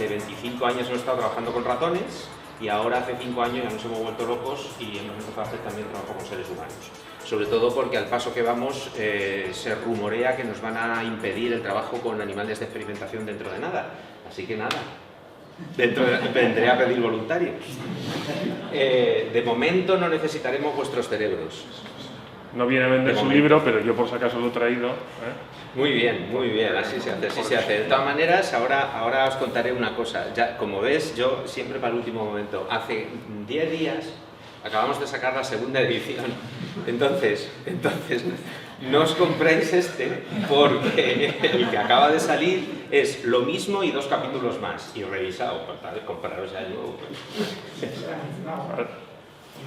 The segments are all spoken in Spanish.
durante 25 años hemos estado trabajando con ratones y ahora hace 5 años ya nos hemos vuelto locos y hemos empezado a hacer también trabajo con seres humanos. Sobre todo porque al paso que vamos se rumorea que nos van a impedir el trabajo con animales de experimentación dentro de nada. Así que nada, vendré a pedir voluntarios. De momento no necesitaremos vuestros cerebros. No viene a vender su libro, pero yo por si acaso lo he traído. Muy bien, así se hace, así se hace. De todas maneras, ahora os contaré una cosa. Ya, como ves, yo siempre para el último momento. Hace 10 días acabamos de sacar la segunda edición. Entonces no os compréis este, porque el que acaba de salir es lo mismo y 2 capítulos más. Y revisado, compraros ya el nuevo.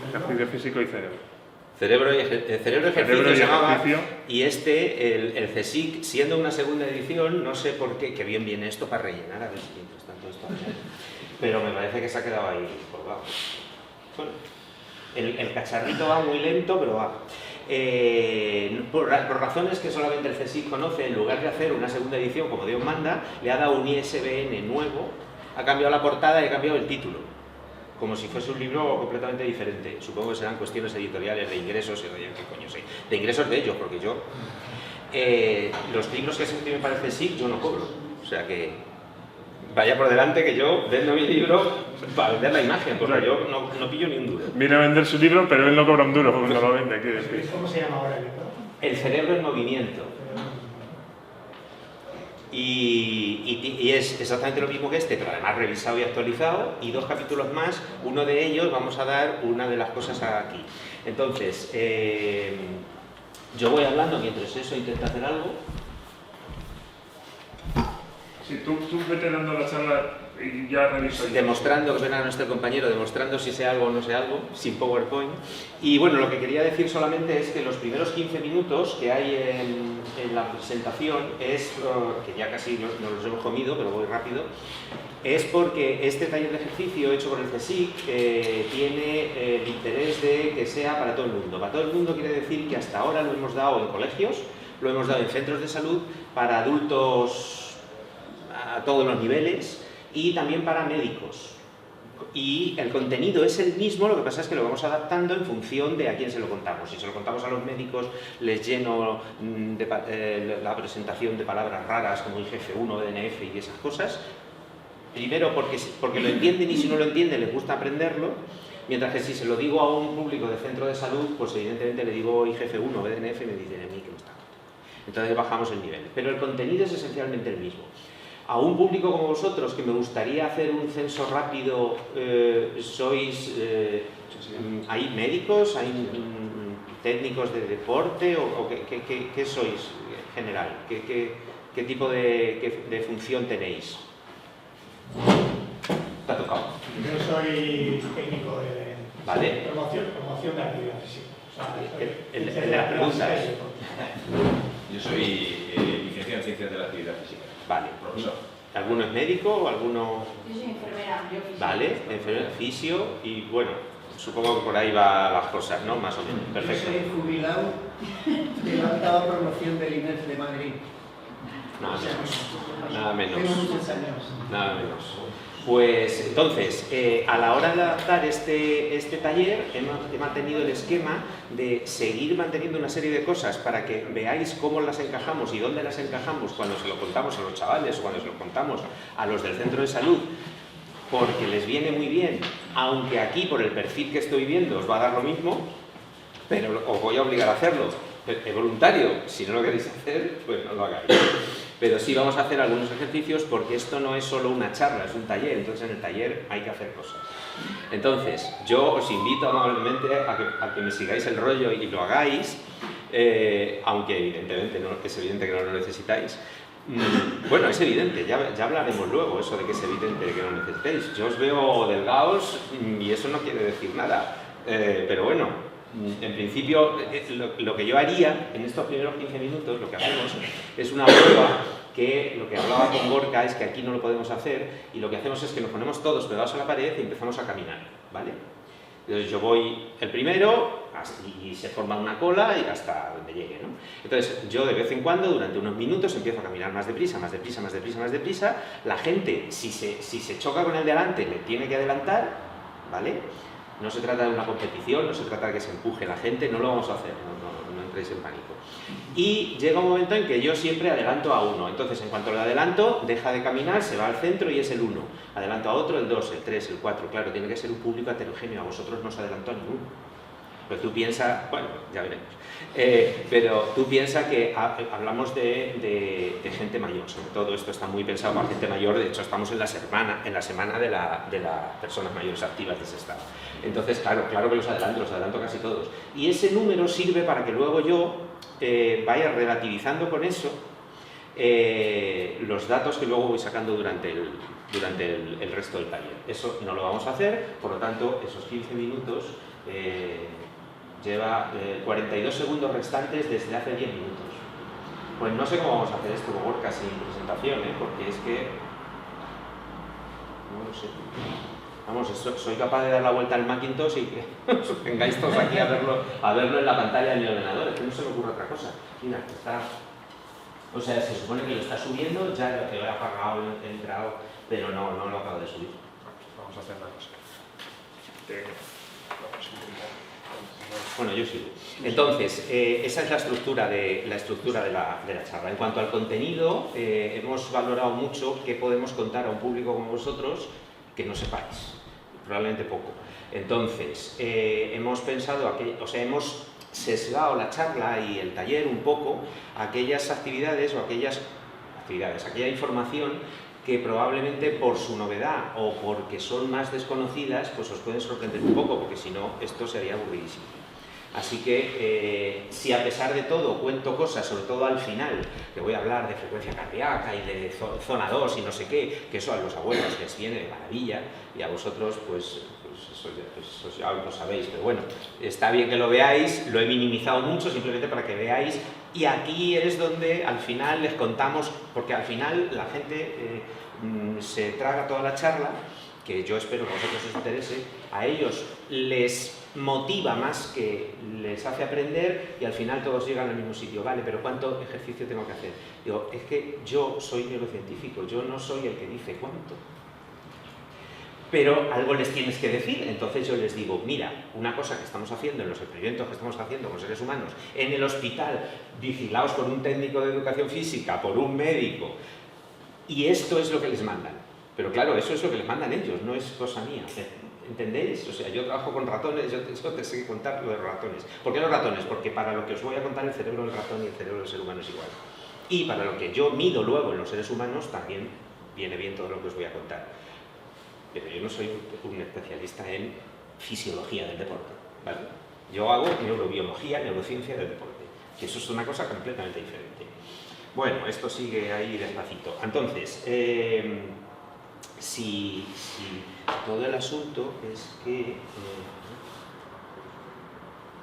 Ejercicio físico y cerebro. Cerebro y ejercicio se llamaba, y el CSIC, siendo una segunda edición, no sé por qué, que bien viene esto para rellenar a ver si mientras tanto esto, pero me parece que se ha quedado ahí colgado. Bueno, el cacharrito va muy lento, pero va. Por razones que solamente el CSIC conoce, en lugar de hacer una segunda edición como Dios manda, le ha dado un ISBN nuevo, ha cambiado la portada y ha cambiado el título. Como si fuese un libro completamente diferente. Supongo que serán cuestiones editoriales de ingresos, ¿qué coño sé? De ingresos de ellos, porque yo... los libros que se tienen para el CSIC yo no cobro. O sea que... Vaya por delante que yo vendo mi libro para vender la imagen, porque yo no pillo ni un duro. Viene a vender su libro, pero él no cobra un duro porque no lo vende. ¿Cómo se llama ahora el libro? El cerebro en movimiento. Y es exactamente lo mismo que este, pero además revisado y actualizado, y 2 capítulos más. Uno de ellos vamos a dar una de las cosas aquí. Entonces, yo voy hablando mientras eso intenta hacer algo. Sí, tú vete dando la charla y ya reviso. Demostrando, que verá nuestro compañero, demostrando si sé algo o no sé algo, sin PowerPoint. Y bueno, lo que quería decir solamente es que los primeros 15 minutos que hay en la presentación es, que ya casi nos los hemos comido, pero voy rápido, es porque este taller de ejercicio hecho por el CSIC tiene el interés de que sea para todo el mundo. Para todo el mundo quiere decir que hasta ahora lo hemos dado en colegios, lo hemos dado en centros de salud, para adultos a todos los niveles, y también para médicos. Y el contenido es el mismo, lo que pasa es que lo vamos adaptando en función de a quién se lo contamos. Si se lo contamos a los médicos, les lleno la presentación de palabras raras como IGF-1, DNF y esas cosas. Primero porque lo entienden, y si no lo entienden les gusta aprenderlo. Mientras que si se lo digo a un público de centro de salud, pues evidentemente le digo IGF-1, DNF y me dicen a mí que me está mal. Entonces bajamos el nivel. Pero el contenido es esencialmente el mismo. A un público como vosotros, que me gustaría hacer un censo rápido, ¿hay médicos? ¿Hay técnicos de deporte? ¿O qué sois en general? ¿Qué tipo de función tenéis? ¿Te ha tocado? Yo soy técnico de promoción de actividad física. O sea, el de las preguntas. Yo soy licenciado en Ciencias de la Actividad Física. Vale. Profesor. ¿Alguno es médico o alguno...? Yo soy enfermera, yo fisio. Vale, enfermera, fisio, y bueno, supongo que por ahí van las cosas, ¿no? Más o menos. Perfecto. Yo soy jubilado de la octava promoción del INEF de Madrid. Nada menos. Tengo muchos años. Nada menos. Pues entonces, a la hora de adaptar este taller, he mantenido el esquema de seguir manteniendo una serie de cosas para que veáis cómo las encajamos y dónde las encajamos cuando se lo contamos a los chavales o cuando se lo contamos a los del centro de salud, porque les viene muy bien, aunque aquí por el perfil que estoy viendo os va a dar lo mismo, pero os voy a obligar a hacerlo. Es voluntario, si no lo queréis hacer, pues no lo hagáis. Pero sí vamos a hacer algunos ejercicios, porque esto no es solo una charla, es un taller, entonces en el taller hay que hacer cosas. Entonces, yo os invito amablemente a que me sigáis el rollo y lo hagáis, aunque evidentemente es evidente que no lo necesitáis. Bueno, es evidente, ya hablaremos luego eso de que es evidente que no lo necesitéis. Yo os veo delgados y eso no quiere decir nada, pero bueno. En principio, lo que yo haría en estos primeros 15 minutos, lo que hacemos es una prueba, que lo que hablaba con Gorka es que aquí no lo podemos hacer, y lo que hacemos es que nos ponemos todos pegados a la pared y empezamos a caminar, ¿vale? Entonces yo voy el primero, y se forma una cola y hasta donde llegue, ¿no? Entonces, yo de vez en cuando, durante unos minutos, empiezo a caminar más deprisa, más deprisa, más deprisa, más deprisa. La gente, si se choca con el de adelante, le tiene que adelantar, ¿vale? No se trata de una competición, no se trata de que se empuje la gente, no lo vamos a hacer, no entréis en pánico. Y llega un momento en que yo siempre adelanto a uno, entonces en cuanto le adelanto, deja de caminar, se va al centro y es el 1. Adelanto a otro, el 2, el 3, el 4, claro, tiene que ser un público heterogéneo, a vosotros no os adelanto a ninguno. Pero tú piensas, bueno, ya veremos, pero tú piensas que hablamos de gente mayor, sobre todo esto está muy pensado para gente mayor, de hecho estamos en la semana de las personas mayores activas de ese estado. Entonces, claro que los adelanto casi todos. Y ese número sirve para que luego yo vaya relativizando con eso los datos que luego voy sacando durante el resto del taller. Eso no lo vamos a hacer, por lo tanto, esos 15 minutos lleva 42 segundos restantes desde hace 10 minutos. Pues no sé cómo vamos a hacer esto, Gorka, sin presentación, porque es que... no lo sé. Vamos, soy capaz de dar la vuelta al Macintosh y que os vengáis todos aquí a verlo en la pantalla de mi ordenador. Es que no se me ocurre otra cosa. Mira, está... O sea, se supone que lo está subiendo, ya lo he apagado, he entrado, pero no lo acabo de subir. Vamos a hacer una cosa. Bueno, yo sigo. Entonces, esa es la estructura de la charla. En cuanto al contenido, hemos valorado mucho qué podemos contar a un público como vosotros que no sepáis, probablemente poco. Entonces, hemos pensado, hemos sesgado la charla y el taller un poco a aquellas actividades o aquella información que probablemente por su novedad o porque son más desconocidas, pues os pueden sorprender un poco, porque si no, esto sería aburridísimo. Así que, si a pesar de todo cuento cosas, sobre todo al final, que voy a hablar de frecuencia cardíaca y de zona 2 y no sé qué, que eso a los abuelos les viene de maravilla, y a vosotros, pues eso ya lo sabéis, pero bueno, está bien que lo veáis, lo he minimizado mucho simplemente para que veáis, y aquí es donde al final les contamos, porque al final la gente se traga toda la charla, que yo espero que a vosotros os interese, a ellos les motiva más que les hace aprender y al final todos llegan al mismo sitio. Vale, pero ¿cuánto ejercicio tengo que hacer? Digo, es que yo soy neurocientífico, yo no soy el que dice cuánto. Pero algo les tienes que decir, entonces yo les digo, mira, una cosa que estamos haciendo en los experimentos que estamos haciendo con seres humanos, en el hospital, vigilados por un técnico de educación física, por un médico, y esto es lo que les mandan. Pero claro, eso es lo que les mandan ellos, no es cosa mía. ¿Entendéis? O sea, yo trabajo con ratones, yo te sé contar lo de los ratones. ¿Por qué los ratones? Porque para lo que os voy a contar, el cerebro del ratón y el cerebro del ser humano es igual. Y para lo que yo mido luego en los seres humanos, también viene bien todo lo que os voy a contar. Pero yo no soy un especialista en fisiología del deporte, ¿vale? Yo hago neurobiología, neurociencia del deporte, que eso es una cosa completamente diferente. Bueno, esto sigue ahí despacito. Entonces, si todo el asunto es que...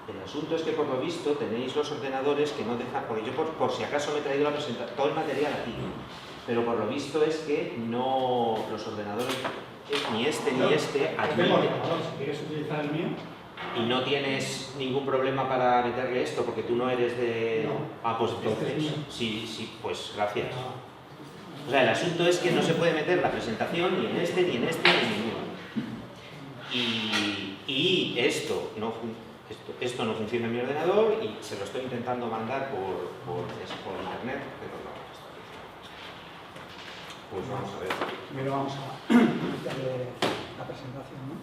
el asunto es que por lo visto tenéis los ordenadores que no dejan... Porque yo por si acaso me he traído la presentación, todo el material aquí, pero por lo visto es que no los ordenadores, ni este ni este, tengo ordenador, si quieres utilizar el mío. Y no tienes ningún problema para meterle esto, porque tú no eres de... No, ah, pues entonces, este es mío. sí, pues gracias. O sea, el asunto es que no se puede meter la presentación ni en este, ni en este, ni en ninguno. Y esto no funciona en mi ordenador y se lo estoy intentando mandar por internet, pero no. Pues vamos a ver. Primero vamos a darle la presentación, ¿no?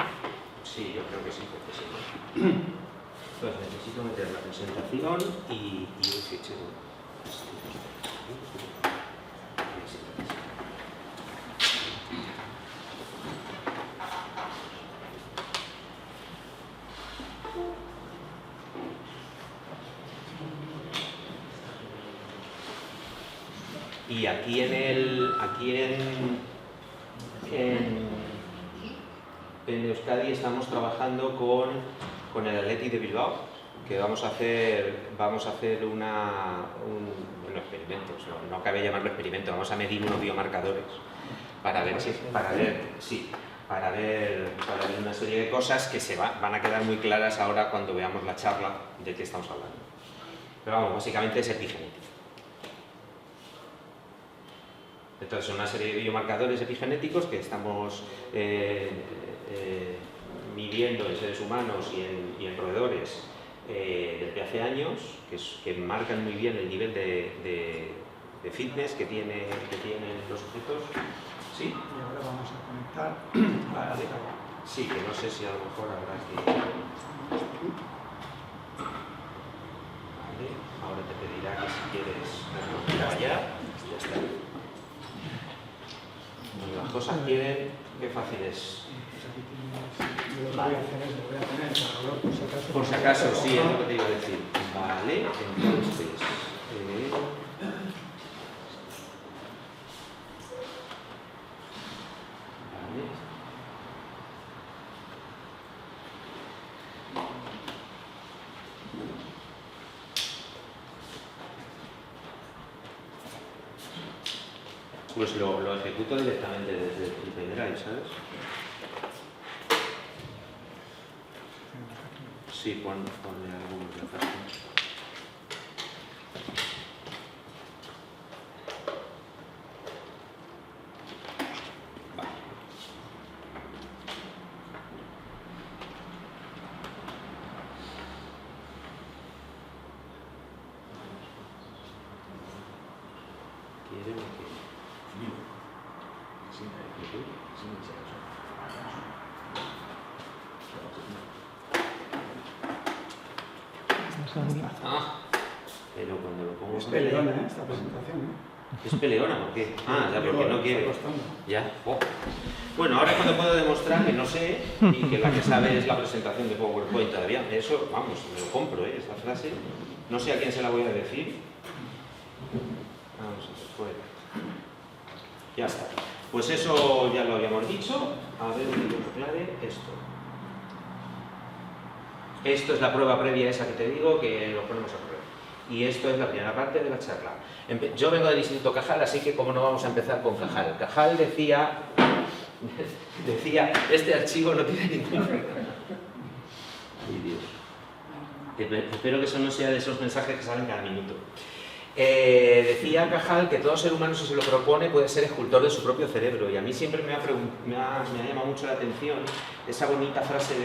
Sí, yo creo que sí, porque sí. Pues necesito meter la presentación y un fichero. Y aquí en Euskadi estamos trabajando con el Athletic de Bilbao, que vamos a hacer un experimento, no cabe llamarlo experimento, vamos a medir unos biomarcadores para ver para ver una serie de cosas que van a quedar muy claras ahora cuando veamos la charla de qué estamos hablando. Pero vamos, básicamente es epigenética. Entonces son una serie de biomarcadores epigenéticos que estamos midiendo en seres humanos y en roedores desde hace años, que marcan muy bien el nivel de fitness que tienen los objetos. ¿Sí? Y ahora vamos a conectar a la charla. Sí, que no sé si a lo mejor habrá que... Vale, ahora te pedirá que si quieres allá, ya está. Las cosas quieren, qué fácil es. Yo lo que voy a hacer es, le voy a poner el cargador por si acaso. Por si acaso, sí, es lo que te iba a decir. Vale, entonces... Pues lo ejecuto directamente desde el pendrive, ¿sabes? Sí, ponle algunos de acá. Vale. ¿Quiere o no quiere? Pero cuando lo pongo... Es peleona, esta presentación, ¿Es peleona? ¿Por qué? Ya, porque no quiere. Está costando. Ya. Bueno, ahora es cuando puedo demostrar que no sé y que la que sabe es la presentación de PowerPoint todavía. Eso, vamos, me lo compro, esta frase. No sé a quién se la voy a decir. Vamos a ver, fuera. Ya está. Pues eso ya lo habíamos dicho. A ver, que yo aclare esto. Esto es la prueba previa esa que te digo, que lo ponemos a prueba. Y esto es la primera parte de la charla. Yo vengo del Instituto Cajal, así que como no vamos a empezar con Cajal. Cajal decía, este archivo no tiene ningún... Ay, Dios. Espero que eso no sea de esos mensajes que salen cada minuto. Decía Cajal que todo ser humano, si se lo propone, puede ser escultor de su propio cerebro, y a mí siempre me ha llamado mucho la atención esa bonita frase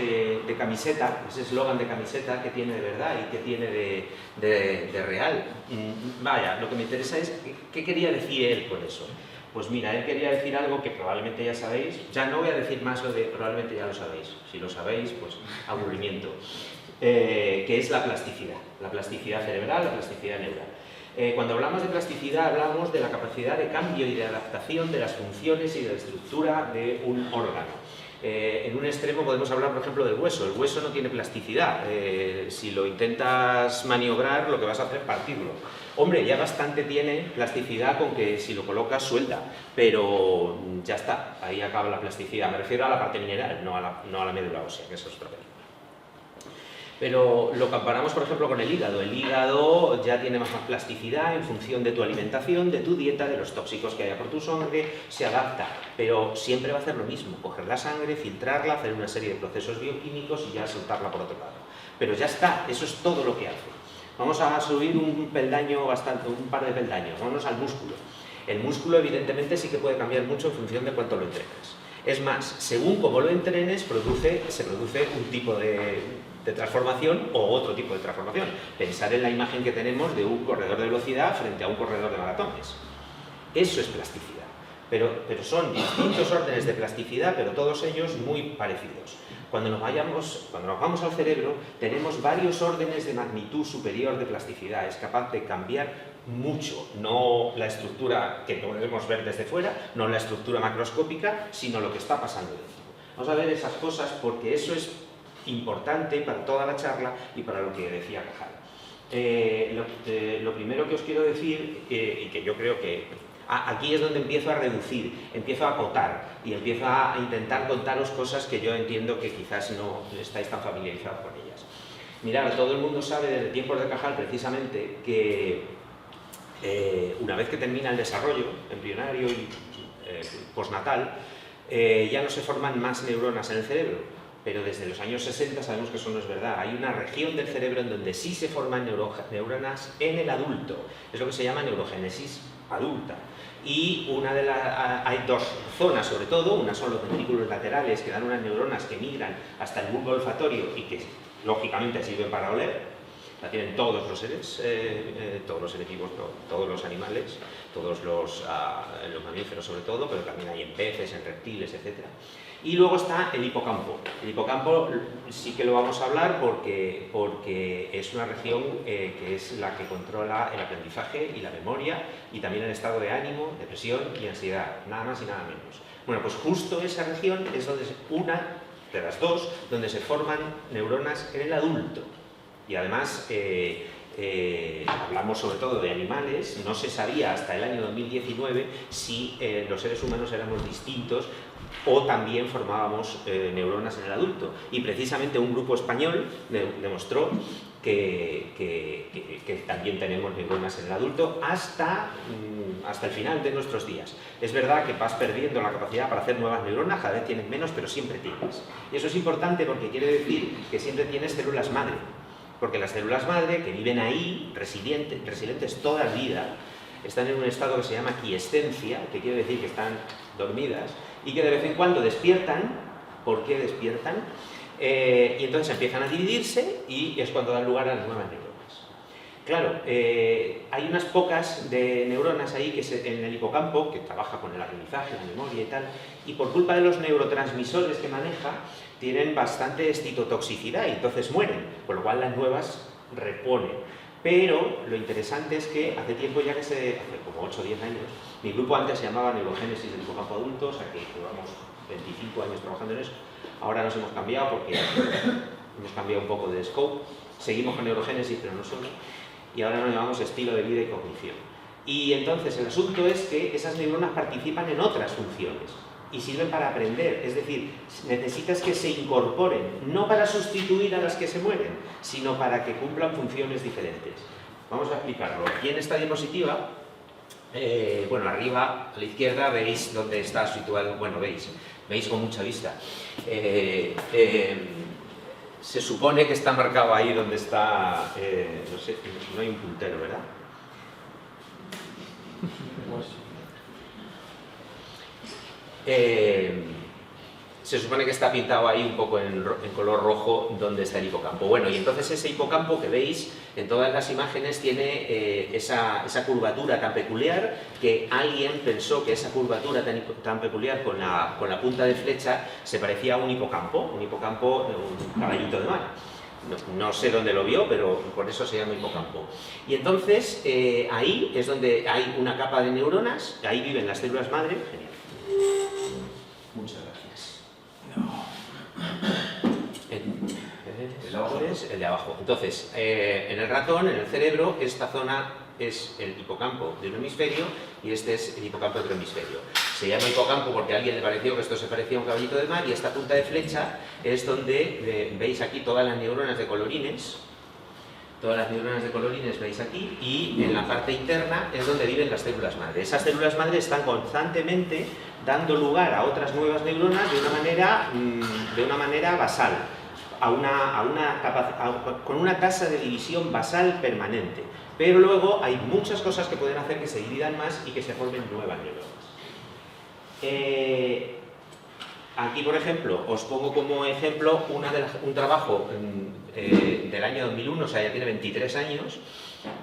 de camiseta, ese eslogan de camiseta que tiene de verdad y que tiene de real. Vaya, lo que me interesa es qué quería decir él con eso. Pues mira, él quería decir algo que probablemente ya sabéis, ya no voy a decir más lo de probablemente ya lo sabéis, si lo sabéis, pues aburrimiento, que es la plasticidad cerebral, la plasticidad neural. Cuando hablamos de plasticidad hablamos de la capacidad de cambio y de adaptación de las funciones y de la estructura de un órgano. En un extremo podemos hablar, por ejemplo, del hueso. El hueso no tiene plasticidad. Si lo intentas maniobrar, lo que vas a hacer es partirlo. Hombre, ya bastante tiene plasticidad con que si lo colocas suelta, pero ya está, ahí acaba la plasticidad. Me refiero a la parte mineral, no a la médula ósea, que eso es otra película. Pero lo comparamos, por ejemplo, con el hígado. El hígado ya tiene más plasticidad en función de tu alimentación, de tu dieta, de los tóxicos que haya por tu sangre, se adapta, pero siempre va a hacer lo mismo, coger la sangre, filtrarla, hacer una serie de procesos bioquímicos y ya soltarla por otro lado. Pero ya está, eso es todo lo que hace. Vamos a subir un par de peldaños, vámonos al músculo. El músculo evidentemente sí que puede cambiar mucho en función de cuánto lo entrenes. Es más, según cómo lo entrenes, se produce un tipo de transformación o otro tipo de transformación. Pensar en la imagen que tenemos de un corredor de velocidad frente a un corredor de maratones. Eso es plasticidad. Pero son distintos órdenes de plasticidad, pero todos ellos muy parecidos. Cuando nos vamos al cerebro, tenemos varios órdenes de magnitud superior de plasticidad. Es capaz de cambiar mucho, no la estructura que podemos ver desde fuera, no la estructura macroscópica, sino lo que está pasando dentro. Vamos a ver esas cosas porque eso es importante para toda la charla y para lo que decía Cajal. Lo primero que os quiero decir, y que yo creo que aquí es donde empiezo a reducir, empiezo a acotar y empiezo a intentar contaros cosas que yo entiendo que quizás no estáis tan familiarizados con ellas. Mirad, todo el mundo sabe desde tiempos de Cajal precisamente que una vez que termina el desarrollo embrionario y postnatal, ya no se forman más neuronas en el cerebro, pero desde los años 60 sabemos que eso no es verdad. Hay una región del cerebro en donde sí se forman neuronas en el adulto, es lo que se llama neurogénesis adulta. Y hay dos zonas sobre todo, una son los ventrículos laterales que dan unas neuronas que migran hasta el bulbo olfatorio y que lógicamente sirven para oler. La tienen todos los seres, todos los seres vivos, no, todos los animales, todos los mamíferos sobre todo, pero también hay en peces, en reptiles, etc. Y luego está el hipocampo. El hipocampo sí que lo vamos a hablar porque es una región que es la que controla el aprendizaje y la memoria y también el estado de ánimo, depresión y ansiedad, nada más y nada menos. Bueno, pues justo esa región es donde una de las dos, donde se forman neuronas en el adulto. Y además hablamos sobre todo de animales, no se sabía hasta el año 2019 si los seres humanos éramos distintos o también formábamos neuronas en el adulto. Y precisamente un grupo español demostró que también tenemos neuronas en el adulto hasta el final de nuestros días. Es verdad que vas perdiendo la capacidad para hacer nuevas neuronas, cada vez tienes menos, pero siempre tienes. Y eso es importante porque quiere decir que siempre tienes células madre. Porque las células madre, que viven ahí, resilientes toda la vida, están en un estado que se llama quiescencia, que quiere decir que están dormidas, y que de vez en cuando despiertan. ¿Por qué despiertan? Y entonces empiezan a dividirse y es cuando dan lugar a las nuevas neuronas. Claro, hay unas pocas de neuronas ahí en el hipocampo, que trabaja con el aprendizaje, la memoria y tal, y por culpa de los neurotransmisores que maneja, tienen bastante citotoxicidad y entonces mueren, por lo cual las nuevas reponen. Pero lo interesante es que hace tiempo ya hace como 8 o 10 años, mi grupo antes se llamaba Neurogénesis del hipocampo adulto, o sea que llevamos 25 años trabajando en eso. Ahora nos hemos cambiado porque hemos cambiado un poco de scope, seguimos con neurogénesis pero no solo, y ahora nos llamamos estilo de vida y cognición. Y entonces el asunto es que esas neuronas participan en otras funciones y sirven para aprender, es decir, necesitas que se incorporen, no para sustituir a las que se mueren, sino para que cumplan funciones diferentes. Vamos a explicarlo. Aquí en esta diapositiva, bueno, arriba a la izquierda veis dónde está situado, bueno, veis con mucha vista. Se supone que está marcado ahí donde está, no sé, no hay un puntero, ¿verdad? Se supone que está pintado ahí un poco en color rojo donde está el hipocampo. Bueno, y entonces ese hipocampo que veis en todas las imágenes tiene esa curvatura tan peculiar que alguien pensó que esa curvatura tan peculiar con la punta de flecha se parecía a un hipocampo, un caballito de mar. No sé dónde lo vio, pero por eso se llama hipocampo. Y entonces ahí es donde hay una capa de neuronas, ahí viven las células madre. Genial. Muchas gracias. El de abajo. Entonces, en el ratón, en el cerebro, esta zona es el hipocampo de un hemisferio y este es el hipocampo de otro hemisferio. Se llama hipocampo porque a alguien le pareció que esto se parecía a un caballito de mar y esta punta de flecha es donde veis aquí todas las neuronas de colorines. Todas las neuronas de colorines veis aquí y en la parte interna es donde viven las células madre. Esas células madre están constantemente dando lugar a otras nuevas neuronas de una manera basal, con una tasa de división basal permanente. Pero luego hay muchas cosas que pueden hacer que se dividan más y que se formen nuevas neuronas. Aquí, por ejemplo, os pongo como ejemplo un trabajo del año 2001, o sea, ya tiene 23 años,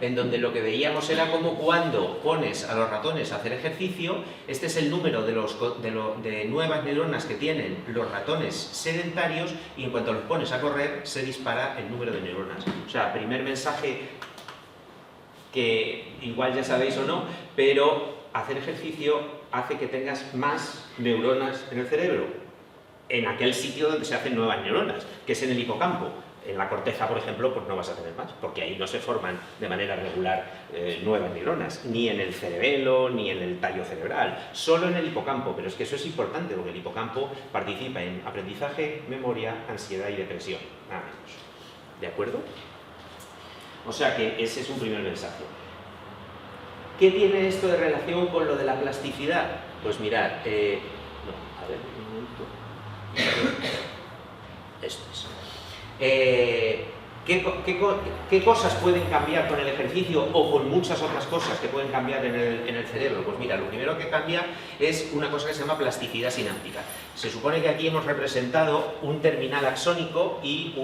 en donde lo que veíamos era como cuando pones a los ratones a hacer ejercicio, este es el número de nuevas neuronas que tienen los ratones sedentarios y en cuanto los pones a correr se dispara el número de neuronas. O sea, primer mensaje que igual ya sabéis o no, pero hacer ejercicio hace que tengas más neuronas en el cerebro, en aquel sitio donde se hacen nuevas neuronas, que es en el hipocampo. En la corteza, por ejemplo, pues no vas a tener más, porque ahí no se forman de manera regular nuevas neuronas, ni en el cerebelo, ni en el tallo cerebral, solo en el hipocampo. Pero es que eso es importante, porque el hipocampo participa en aprendizaje, memoria, ansiedad y depresión, nada menos. ¿De acuerdo? O sea que ese es un primer mensaje. ¿Qué tiene esto de relación con lo de la plasticidad? Pues mirad, ver, un momento. Esto es. ¿Qué cosas pueden cambiar con el ejercicio o con muchas otras cosas que pueden cambiar en el cerebro? Pues mira, lo primero que cambia es una cosa que se llama plasticidad sináptica. Se supone que aquí hemos representado un terminal axónico y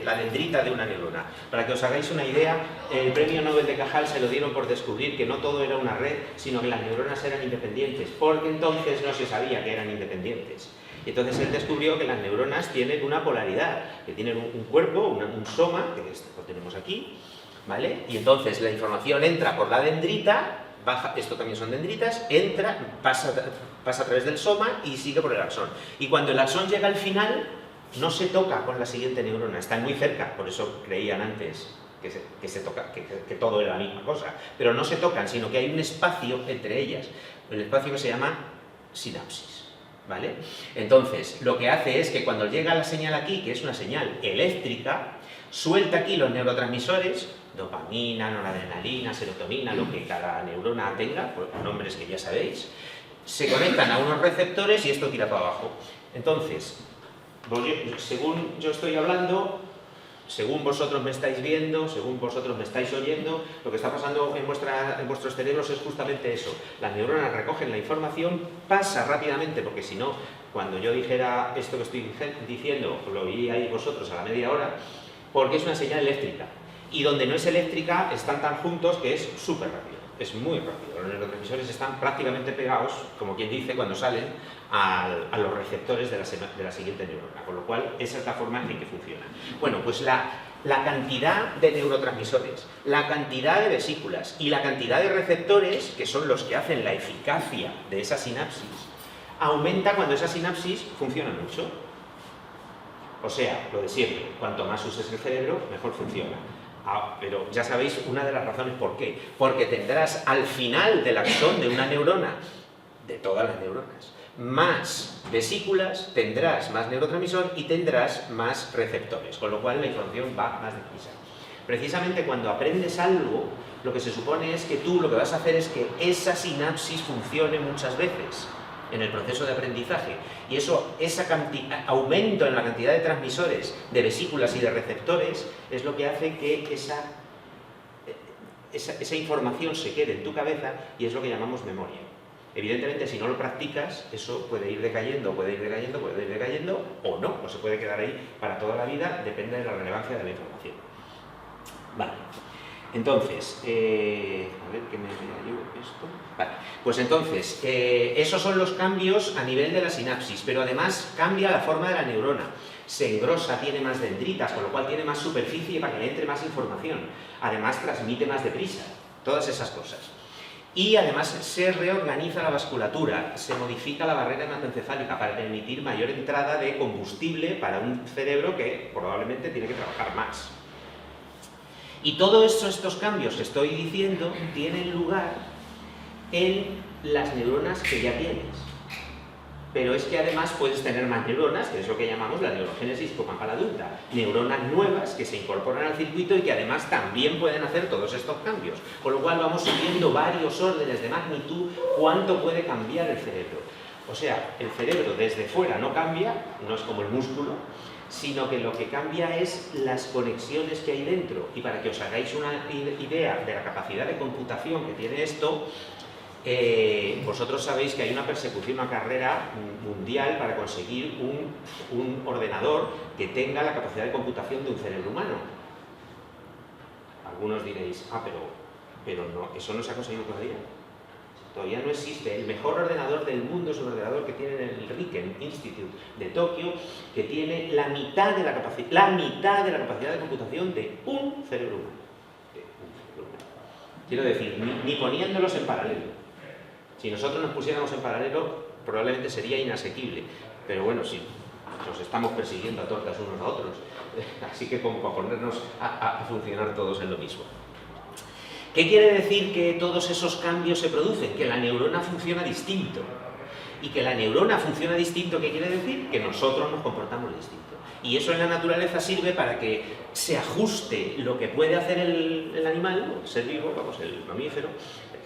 la dendrita de una neurona. Para que os hagáis una idea, el premio Nobel de Cajal se lo dieron por descubrir que no todo era una red, sino que las neuronas eran independientes, porque entonces no se sabía que eran independientes. Entonces él descubrió que las neuronas tienen una polaridad, que tienen un cuerpo, un soma, que lo tenemos aquí, ¿vale? Y entonces la información entra por la dendrita, baja, esto también son dendritas, entra, pasa a través del soma y sigue por el axón. Y cuando el axón llega al final, no se toca con la siguiente neurona, están muy cerca, por eso creían antes que todo era la misma cosa, pero no se tocan, sino que hay un espacio entre ellas, el espacio que se llama sinapsis. ¿Vale? Entonces, lo que hace es que cuando llega la señal aquí, que es una señal eléctrica, suelta aquí los neurotransmisores, dopamina, noradrenalina, serotonina, lo que cada neurona tenga, pues, nombres que ya sabéis, se conectan a unos receptores y esto tira para abajo. Entonces, según yo estoy hablando, según vosotros me estáis viendo, según vosotros me estáis oyendo, lo que está pasando en vuestros cerebros es justamente eso. Las neuronas recogen la información, pasa rápidamente, porque si no, cuando yo dijera esto que estoy diciendo, lo oiríais vosotros a la media hora, porque es una señal eléctrica. Y donde no es eléctrica, están tan juntos que es súper rápido, es muy rápido. Los neurotransmisores están prácticamente pegados, como quien dice, cuando salen a los receptores de la siguiente neurona, con lo cual esa es la forma en que funciona. Bueno, pues la cantidad de neurotransmisores, la cantidad de vesículas y la cantidad de receptores, que son los que hacen la eficacia de esa sinapsis, aumenta cuando esa sinapsis funciona mucho. O sea, lo de siempre, cuanto más uses el cerebro, mejor funciona. Pero ya sabéis una de las razones por qué. Porque tendrás al final del axón de una neurona, de todas las neuronas, más vesículas, tendrás más neurotransmisor y tendrás más receptores, con lo cual la información va más deprisa. Precisamente cuando aprendes algo, lo que se supone es que tú lo que vas a hacer es que esa sinapsis funcione muchas veces en el proceso de aprendizaje, y ese aumento en la cantidad de transmisores, de vesículas y de receptores es lo que hace que esa información se quede en tu cabeza, y es lo que llamamos memoria. Evidentemente, si no lo practicas, eso puede ir decayendo, o no, o se puede quedar ahí para toda la vida, depende de la relevancia de la información. Vale. Entonces, a ver que me vea yo esto. Vale, pues entonces, esos son los cambios a nivel de la sinapsis, pero además cambia la forma de la neurona. Se engrosa, tiene más dendritas, con lo cual tiene más superficie para que le entre más información. Además, transmite más deprisa, todas esas cosas. Y además se reorganiza la vasculatura, se modifica la barrera hematoencefálica para permitir mayor entrada de combustible para un cerebro que probablemente tiene que trabajar más. Y todos estos cambios que estoy diciendo tienen lugar en las neuronas que ya tienes. Pero es que además puedes tener más neuronas, que es lo que llamamos la neurogénesis hipocampal adulta. Neuronas nuevas que se incorporan al circuito y que además también pueden hacer todos estos cambios. Con lo cual vamos subiendo varios órdenes de magnitud cuánto puede cambiar el cerebro. O sea, el cerebro desde fuera no cambia, no es como el músculo, sino que lo que cambia es las conexiones que hay dentro. Y para que os hagáis una idea de la capacidad de computación que tiene esto, vosotros sabéis que hay una persecución, una carrera mundial para conseguir un ordenador que tenga la capacidad de computación de un cerebro humano. Algunos diréis, pero no, eso no se ha conseguido todavía. Todavía no existe. El mejor ordenador del mundo es un ordenador que tiene en el Riken Institute de Tokio, que tiene la mitad de la capacidad de computación de un cerebro humano. Quiero decir, ni poniéndolos en paralelo. Si nosotros nos pusiéramos en paralelo, probablemente sería inasequible. Pero bueno, sí, nos estamos persiguiendo a tortas unos a otros. Así que como para ponernos a funcionar todos en lo mismo. ¿Qué quiere decir que todos esos cambios se producen? Que la neurona funciona distinto. Y que la neurona funciona distinto, ¿qué quiere decir? Que nosotros nos comportamos distinto. Y eso en la naturaleza sirve para que se ajuste lo que puede hacer el animal, el ser vivo, vamos, el mamífero,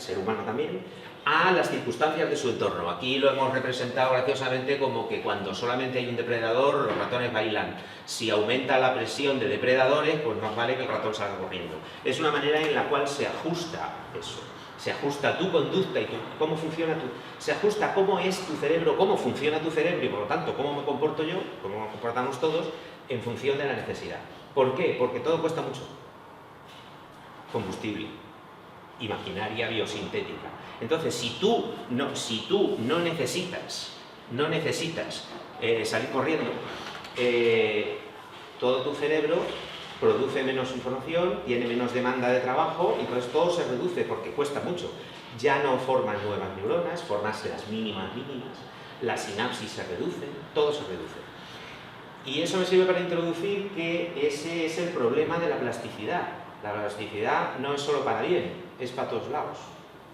ser humano también, a las circunstancias de su entorno. Aquí lo hemos representado graciosamente como que cuando solamente hay un depredador, los ratones bailan. Si aumenta la presión de depredadores, pues más vale que el ratón salga corriendo. Es una manera en la cual se ajusta eso. Se ajusta tu conducta y cómo funciona se ajusta cómo es tu cerebro, cómo funciona tu cerebro y por lo tanto cómo me comporto yo, cómo nos comportamos todos, en función de la necesidad. ¿Por qué? Porque todo cuesta mucho. Combustible y maquinaria biosintética. Entonces, si tú no necesitas salir corriendo, todo tu cerebro produce menos información, tiene menos demanda de trabajo y entonces todo se reduce porque cuesta mucho. Ya no forman nuevas neuronas, formas las mínimas, las sinapsis se reducen, todo se reduce. Y eso me sirve para introducir que ese es el problema de la plasticidad. La plasticidad no es solo para bien, es para todos lados.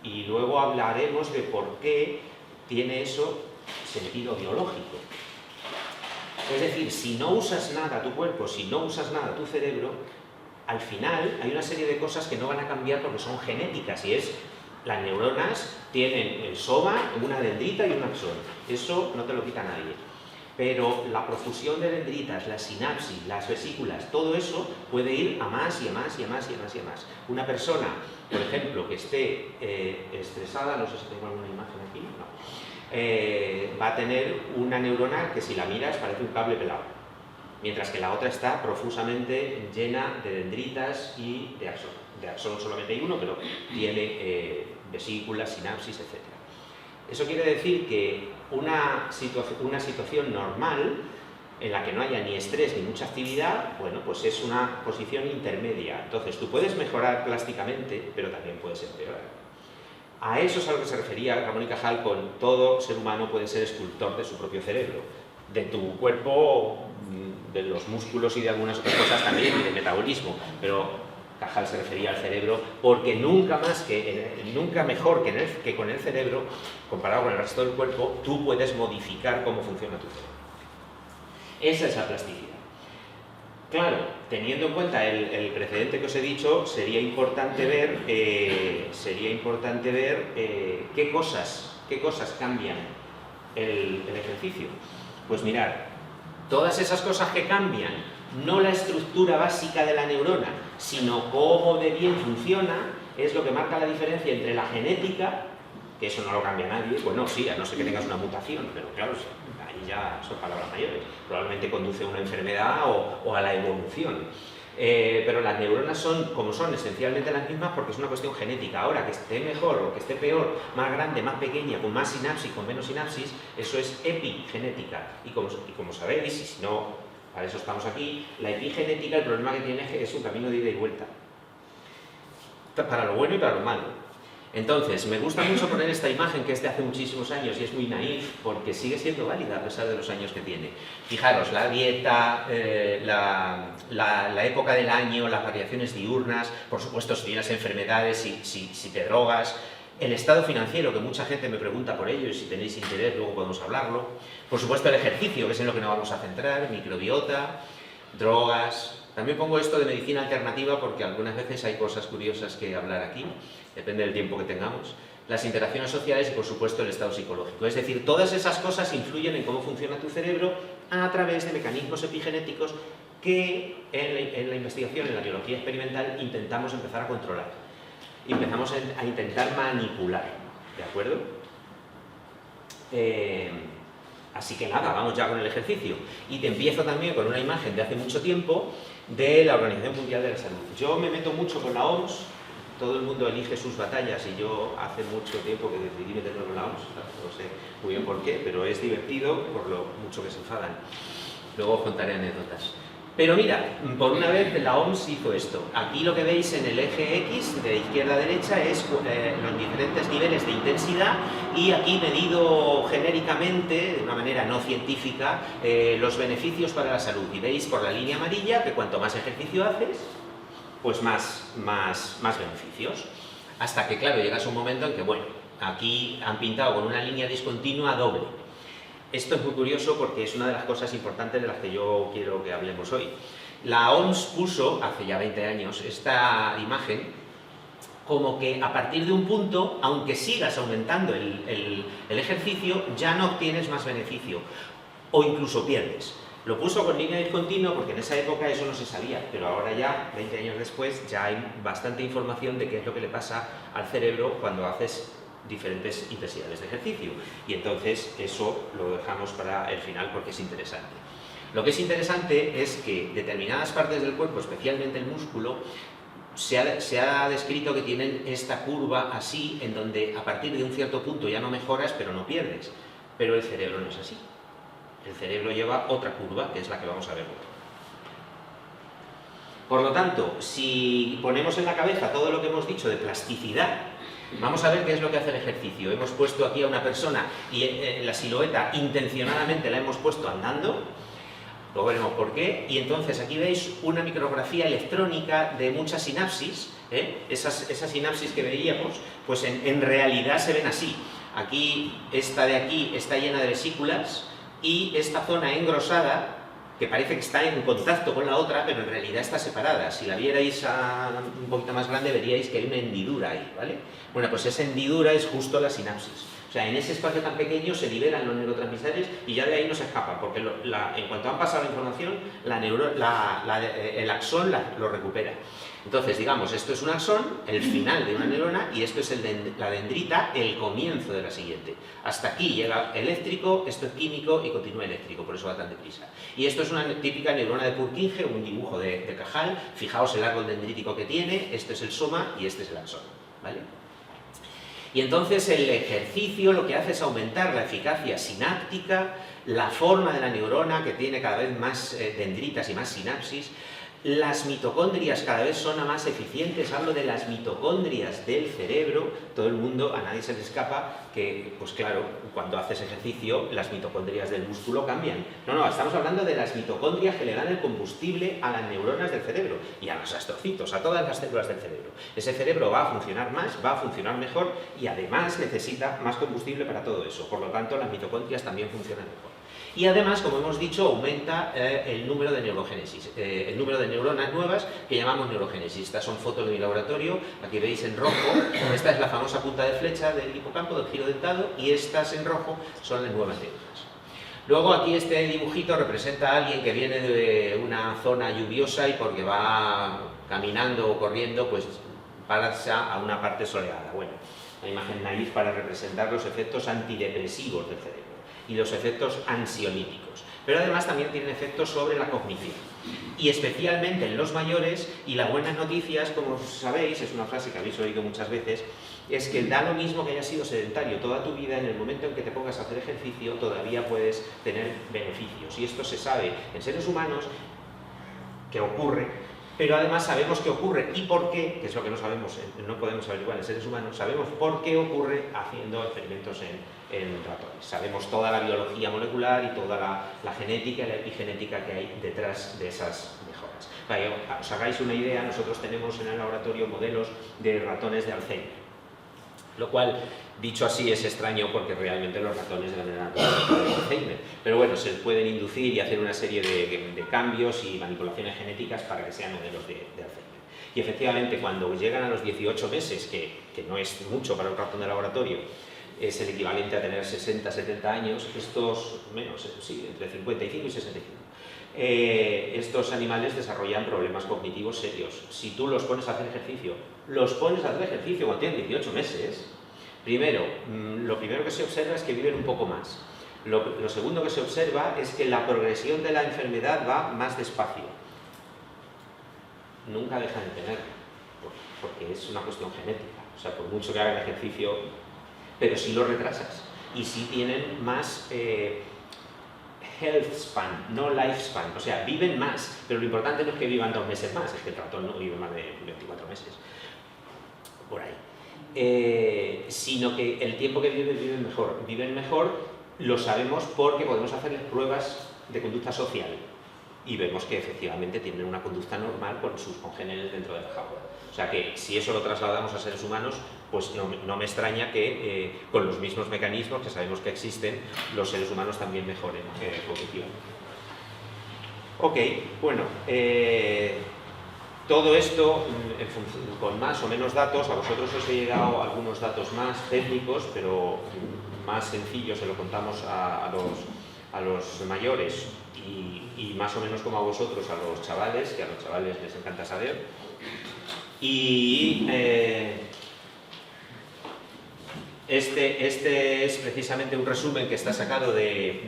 Y luego hablaremos de por qué tiene eso sentido biológico. Es decir, si no usas nada tu cuerpo, si no usas nada tu cerebro, al final hay una serie de cosas que no van a cambiar porque son genéticas y es, las neuronas tienen el soma, una dendrita y un axón. Eso no te lo quita nadie. Pero la profusión de dendritas, la sinapsis, las vesículas, todo eso puede ir a más y a más y a más y a más y a más. Una persona, por ejemplo, que esté estresada, no sé si tengo alguna imagen aquí, no, va a tener una neurona que si la miras parece un cable pelado, mientras que la otra está profusamente llena de dendritas y de axón. De axón solamente hay uno, pero tiene vesículas, sinapsis, etc. Eso quiere decir que una situación normal, en la que no haya ni estrés ni mucha actividad, bueno, pues es una posición intermedia. Entonces, tú puedes mejorar plásticamente, pero también puedes empeorar. A eso es a lo que se refería Ramón y Cajal con todo ser humano puede ser escultor de su propio cerebro, de tu cuerpo, de los músculos y de algunas otras cosas también, y de metabolismo, pero Cajal se refería al cerebro porque nunca mejor que con el cerebro, comparado con el resto del cuerpo, tú puedes modificar cómo funciona tu cerebro. Esa es la plasticidad. Claro, teniendo en cuenta el precedente que os he dicho, sería importante ver qué cosas cambian el ejercicio. Pues mirad, todas esas cosas que cambian, no la estructura básica de la neurona, sino cómo de bien funciona, es lo que marca la diferencia entre la genética, que eso no lo cambia nadie, bueno, sí, a no ser que tengas una mutación, pero claro, ahí ya son palabras mayores, probablemente conduce a una enfermedad o a la evolución. Pero las neuronas son, como son, esencialmente las mismas porque es una cuestión genética. Ahora, que esté mejor o que esté peor, más grande, más pequeña, con más sinapsis, con menos sinapsis, eso es epigenética. Y como sabéis, y si no, para eso estamos aquí, la epigenética, el problema que tiene es un camino de ida y vuelta. Para lo bueno y para lo malo. Entonces, me gusta mucho poner esta imagen que es de hace muchísimos años y es muy naif porque sigue siendo válida a pesar de los años que tiene. Fijaros, la dieta, la época del año, las variaciones diurnas, por supuesto si tienes enfermedades, si te drogas, el estado financiero, que mucha gente me pregunta por ello y si tenéis interés luego podemos hablarlo, por supuesto el ejercicio, que es en lo que nos vamos a centrar, microbiota, drogas. También pongo esto de medicina alternativa porque algunas veces hay cosas curiosas que hablar aquí, depende del tiempo que tengamos. Las interacciones sociales y, por supuesto, el estado psicológico. Es decir, todas esas cosas influyen en cómo funciona tu cerebro a través de mecanismos epigenéticos que en la investigación, en la biología experimental, intentamos empezar a controlar. Empezamos a intentar manipular, ¿de acuerdo? Así que nada, vamos ya con el ejercicio. Y te empiezo también con una imagen de hace mucho tiempo de la Organización Mundial de la Salud. Yo me meto mucho con la OMS, todo el mundo elige sus batallas y yo hace mucho tiempo que decidí meterme con la OMS, no sé muy bien por qué, pero es divertido por lo mucho que se enfadan. Luego os contaré anécdotas. Pero mira, por una vez la OMS hizo esto. Aquí lo que veis en el eje X, de izquierda a derecha, es los diferentes niveles de intensidad y aquí medido genéricamente, de una manera no científica, los beneficios para la salud. Y veis por la línea amarilla que cuanto más ejercicio haces, pues más beneficios. Hasta que, claro, llegas a un momento en que, bueno, aquí han pintado con una línea discontinua doble. Esto es muy curioso porque es una de las cosas importantes de las que yo quiero que hablemos hoy. La OMS puso, hace ya 20 años, esta imagen como que a partir de un punto, aunque sigas aumentando el ejercicio, ya no obtienes más beneficio, o incluso pierdes. Lo puso con línea discontinua porque en esa época eso no se sabía, pero ahora ya, 20 años después, ya hay bastante información de qué es lo que le pasa al cerebro cuando haces diferentes intensidades de ejercicio. Y entonces eso lo dejamos para el final porque es interesante. Lo que es interesante es que determinadas partes del cuerpo, especialmente el músculo, se ha descrito que tienen esta curva así, en donde a partir de un cierto punto ya no mejoras, pero no pierdes. Pero el cerebro no es así. El cerebro lleva otra curva, que es la que vamos a ver luego. Por lo tanto, si ponemos en la cabeza todo lo que hemos dicho de plasticidad, vamos a ver qué es lo que hace el ejercicio. Hemos puesto aquí a una persona y en la silueta intencionadamente la hemos puesto andando. Luego veremos por qué. Y entonces aquí veis una micrografía electrónica de muchas sinapsis. Esas sinapsis que veíamos, pues en realidad se ven así. Aquí, esta de aquí está llena de vesículas y esta zona engrosada, que parece que está en contacto con la otra, pero en realidad está separada. Si la vierais un poquito más grande, veríais que hay una hendidura ahí, ¿vale? Bueno, pues esa hendidura es justo la sinapsis. O sea, en ese espacio tan pequeño se liberan los neurotransmisores y ya de ahí no se escapan, porque en cuanto han pasado la información, el axón lo recupera. Entonces, digamos, esto es un axón, el final de una neurona, y esto es la dendrita, el comienzo de la siguiente. Hasta aquí llega eléctrico, esto es químico y continúa eléctrico, por eso va tan deprisa. Y esto es una típica neurona de Purkinje, un dibujo de Cajal. Fijaos el árbol dendrítico que tiene, este es el soma y este es el axón, ¿vale? Y entonces el ejercicio lo que hace es aumentar la eficacia sináptica, la forma de la neurona, que tiene cada vez más dendritas y más sinapsis. Las mitocondrias cada vez son más eficientes. Hablo de las mitocondrias del cerebro. Todo el mundo, a nadie se le escapa que, pues claro, cuando haces ejercicio, las mitocondrias del músculo cambian. No, estamos hablando de las mitocondrias que le dan el combustible a las neuronas del cerebro y a los astrocitos, a todas las células del cerebro. Ese cerebro va a funcionar más, va a funcionar mejor y además necesita más combustible para todo eso. Por lo tanto, las mitocondrias también funcionan mejor. Y además, como hemos dicho, aumenta el número de neurogénesis, el número de neuronas nuevas que llamamos neurogénesis. Estas son fotos de mi laboratorio, aquí veis en rojo, esta es la famosa punta de flecha del hipocampo, del giro dentado, y estas en rojo son las nuevas neuronas. Luego aquí este dibujito representa a alguien que viene de una zona lluviosa y porque va caminando o corriendo, pues pasa a una parte soleada. Bueno, la imagen naif para representar los efectos antidepresivos del cerebro y los efectos ansiolíticos, pero además también tienen efectos sobre la cognición, y especialmente en los mayores. Y las buenas noticias, como sabéis, es una frase que habéis oído muchas veces, es que da lo mismo que hayas sido sedentario toda tu vida, en el momento en que te pongas a hacer ejercicio todavía puedes tener beneficios, y esto se sabe en seres humanos que ocurre, pero además sabemos qué ocurre y por qué, que es lo que no sabemos, no podemos averiguar en seres humanos. Sabemos por qué ocurre haciendo experimentos en ratones. Sabemos toda la biología molecular y toda la genética y la epigenética que hay detrás de esas mejoras. Para que os hagáis una idea, nosotros tenemos en el laboratorio modelos de ratones de Alzheimer, lo cual, dicho así, es extraño porque realmente los ratones de Alzheimer, pero bueno, se pueden inducir y hacer una serie de cambios y manipulaciones genéticas para que sean modelos de Alzheimer. Y efectivamente, cuando llegan a los 18 meses, que no es mucho para un ratón de laboratorio, es el equivalente a tener 60, 70 años, estos, menos, sí, entre 55 y 65, estos animales desarrollan problemas cognitivos serios. Si tú los pones a hacer ejercicio, cuando tienen 18 meses, lo primero que se observa es que viven un poco más. Lo segundo que se observa es que la progresión de la enfermedad va más despacio. Nunca dejan de tenerlo, porque es una cuestión genética. O sea, por mucho que hagan ejercicio, pero sí lo retrasas. Y sí tienen más health span, no lifespan. O sea, viven más, pero lo importante no es que vivan 2 meses más, es que el ratón no vive más de 24 meses. Por ahí. Sino que el tiempo que viven mejor, lo sabemos porque podemos hacerles pruebas de conducta social y vemos que efectivamente tienen una conducta normal con sus congéneres dentro de la jaula. O sea que si eso lo trasladamos a seres humanos, pues no me extraña que con los mismos mecanismos que sabemos que existen, los seres humanos también mejoren cognitivamente. Ok, bueno, Todo esto, con más o menos datos, a vosotros os he llegado algunos datos más técnicos, pero más sencillos, se lo contamos a los mayores y más o menos como a vosotros, a los chavales, que a los chavales les encanta saber. Y este es precisamente un resumen que está sacado del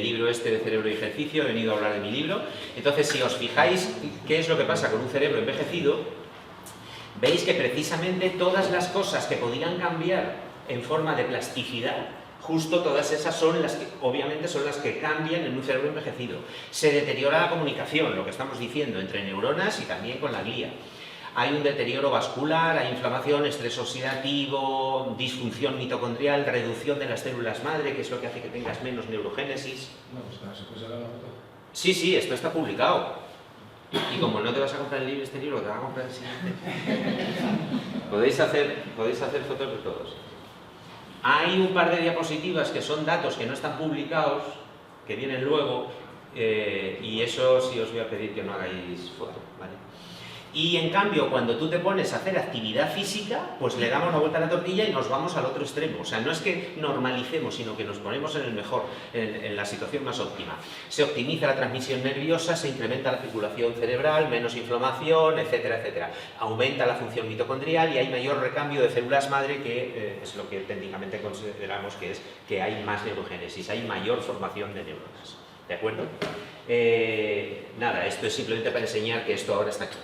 libro este de Cerebro y Ejercicio. He venido a hablar de mi libro. Entonces, si os fijáis qué es lo que pasa con un cerebro envejecido, veis que precisamente todas las cosas que podían cambiar en forma de plasticidad, justo todas esas son las que, obviamente, son las que cambian en un cerebro envejecido. Se deteriora la comunicación, lo que estamos diciendo, entre neuronas y también con la glía. Hay un deterioro vascular, hay inflamación, estrés oxidativo, disfunción mitocondrial, reducción de las células madre, que es lo que hace que tengas menos neurogénesis. No, pues claro, se puede sacar la foto. Sí, esto está publicado. Y como no te vas a comprar el libro, este libro te vas a comprar el siguiente. Podéis hacer fotos de todos. Hay un par de diapositivas que son datos que no están publicados, que vienen luego, y eso sí os voy a pedir que no hagáis foto, ¿vale? Y en cambio, cuando tú te pones a hacer actividad física, pues le damos la vuelta a la tortilla y nos vamos al otro extremo. O sea, no es que normalicemos, sino que nos ponemos en el mejor, en la situación más óptima. Se optimiza la transmisión nerviosa, se incrementa la circulación cerebral, menos inflamación, etcétera, etcétera. Aumenta la función mitocondrial y hay mayor recambio de células madre, que es lo que técnicamente consideramos que es que hay más neurogénesis, hay mayor formación de neuronas. ¿De acuerdo? Nada, esto es simplemente para enseñar que esto ahora está aquí.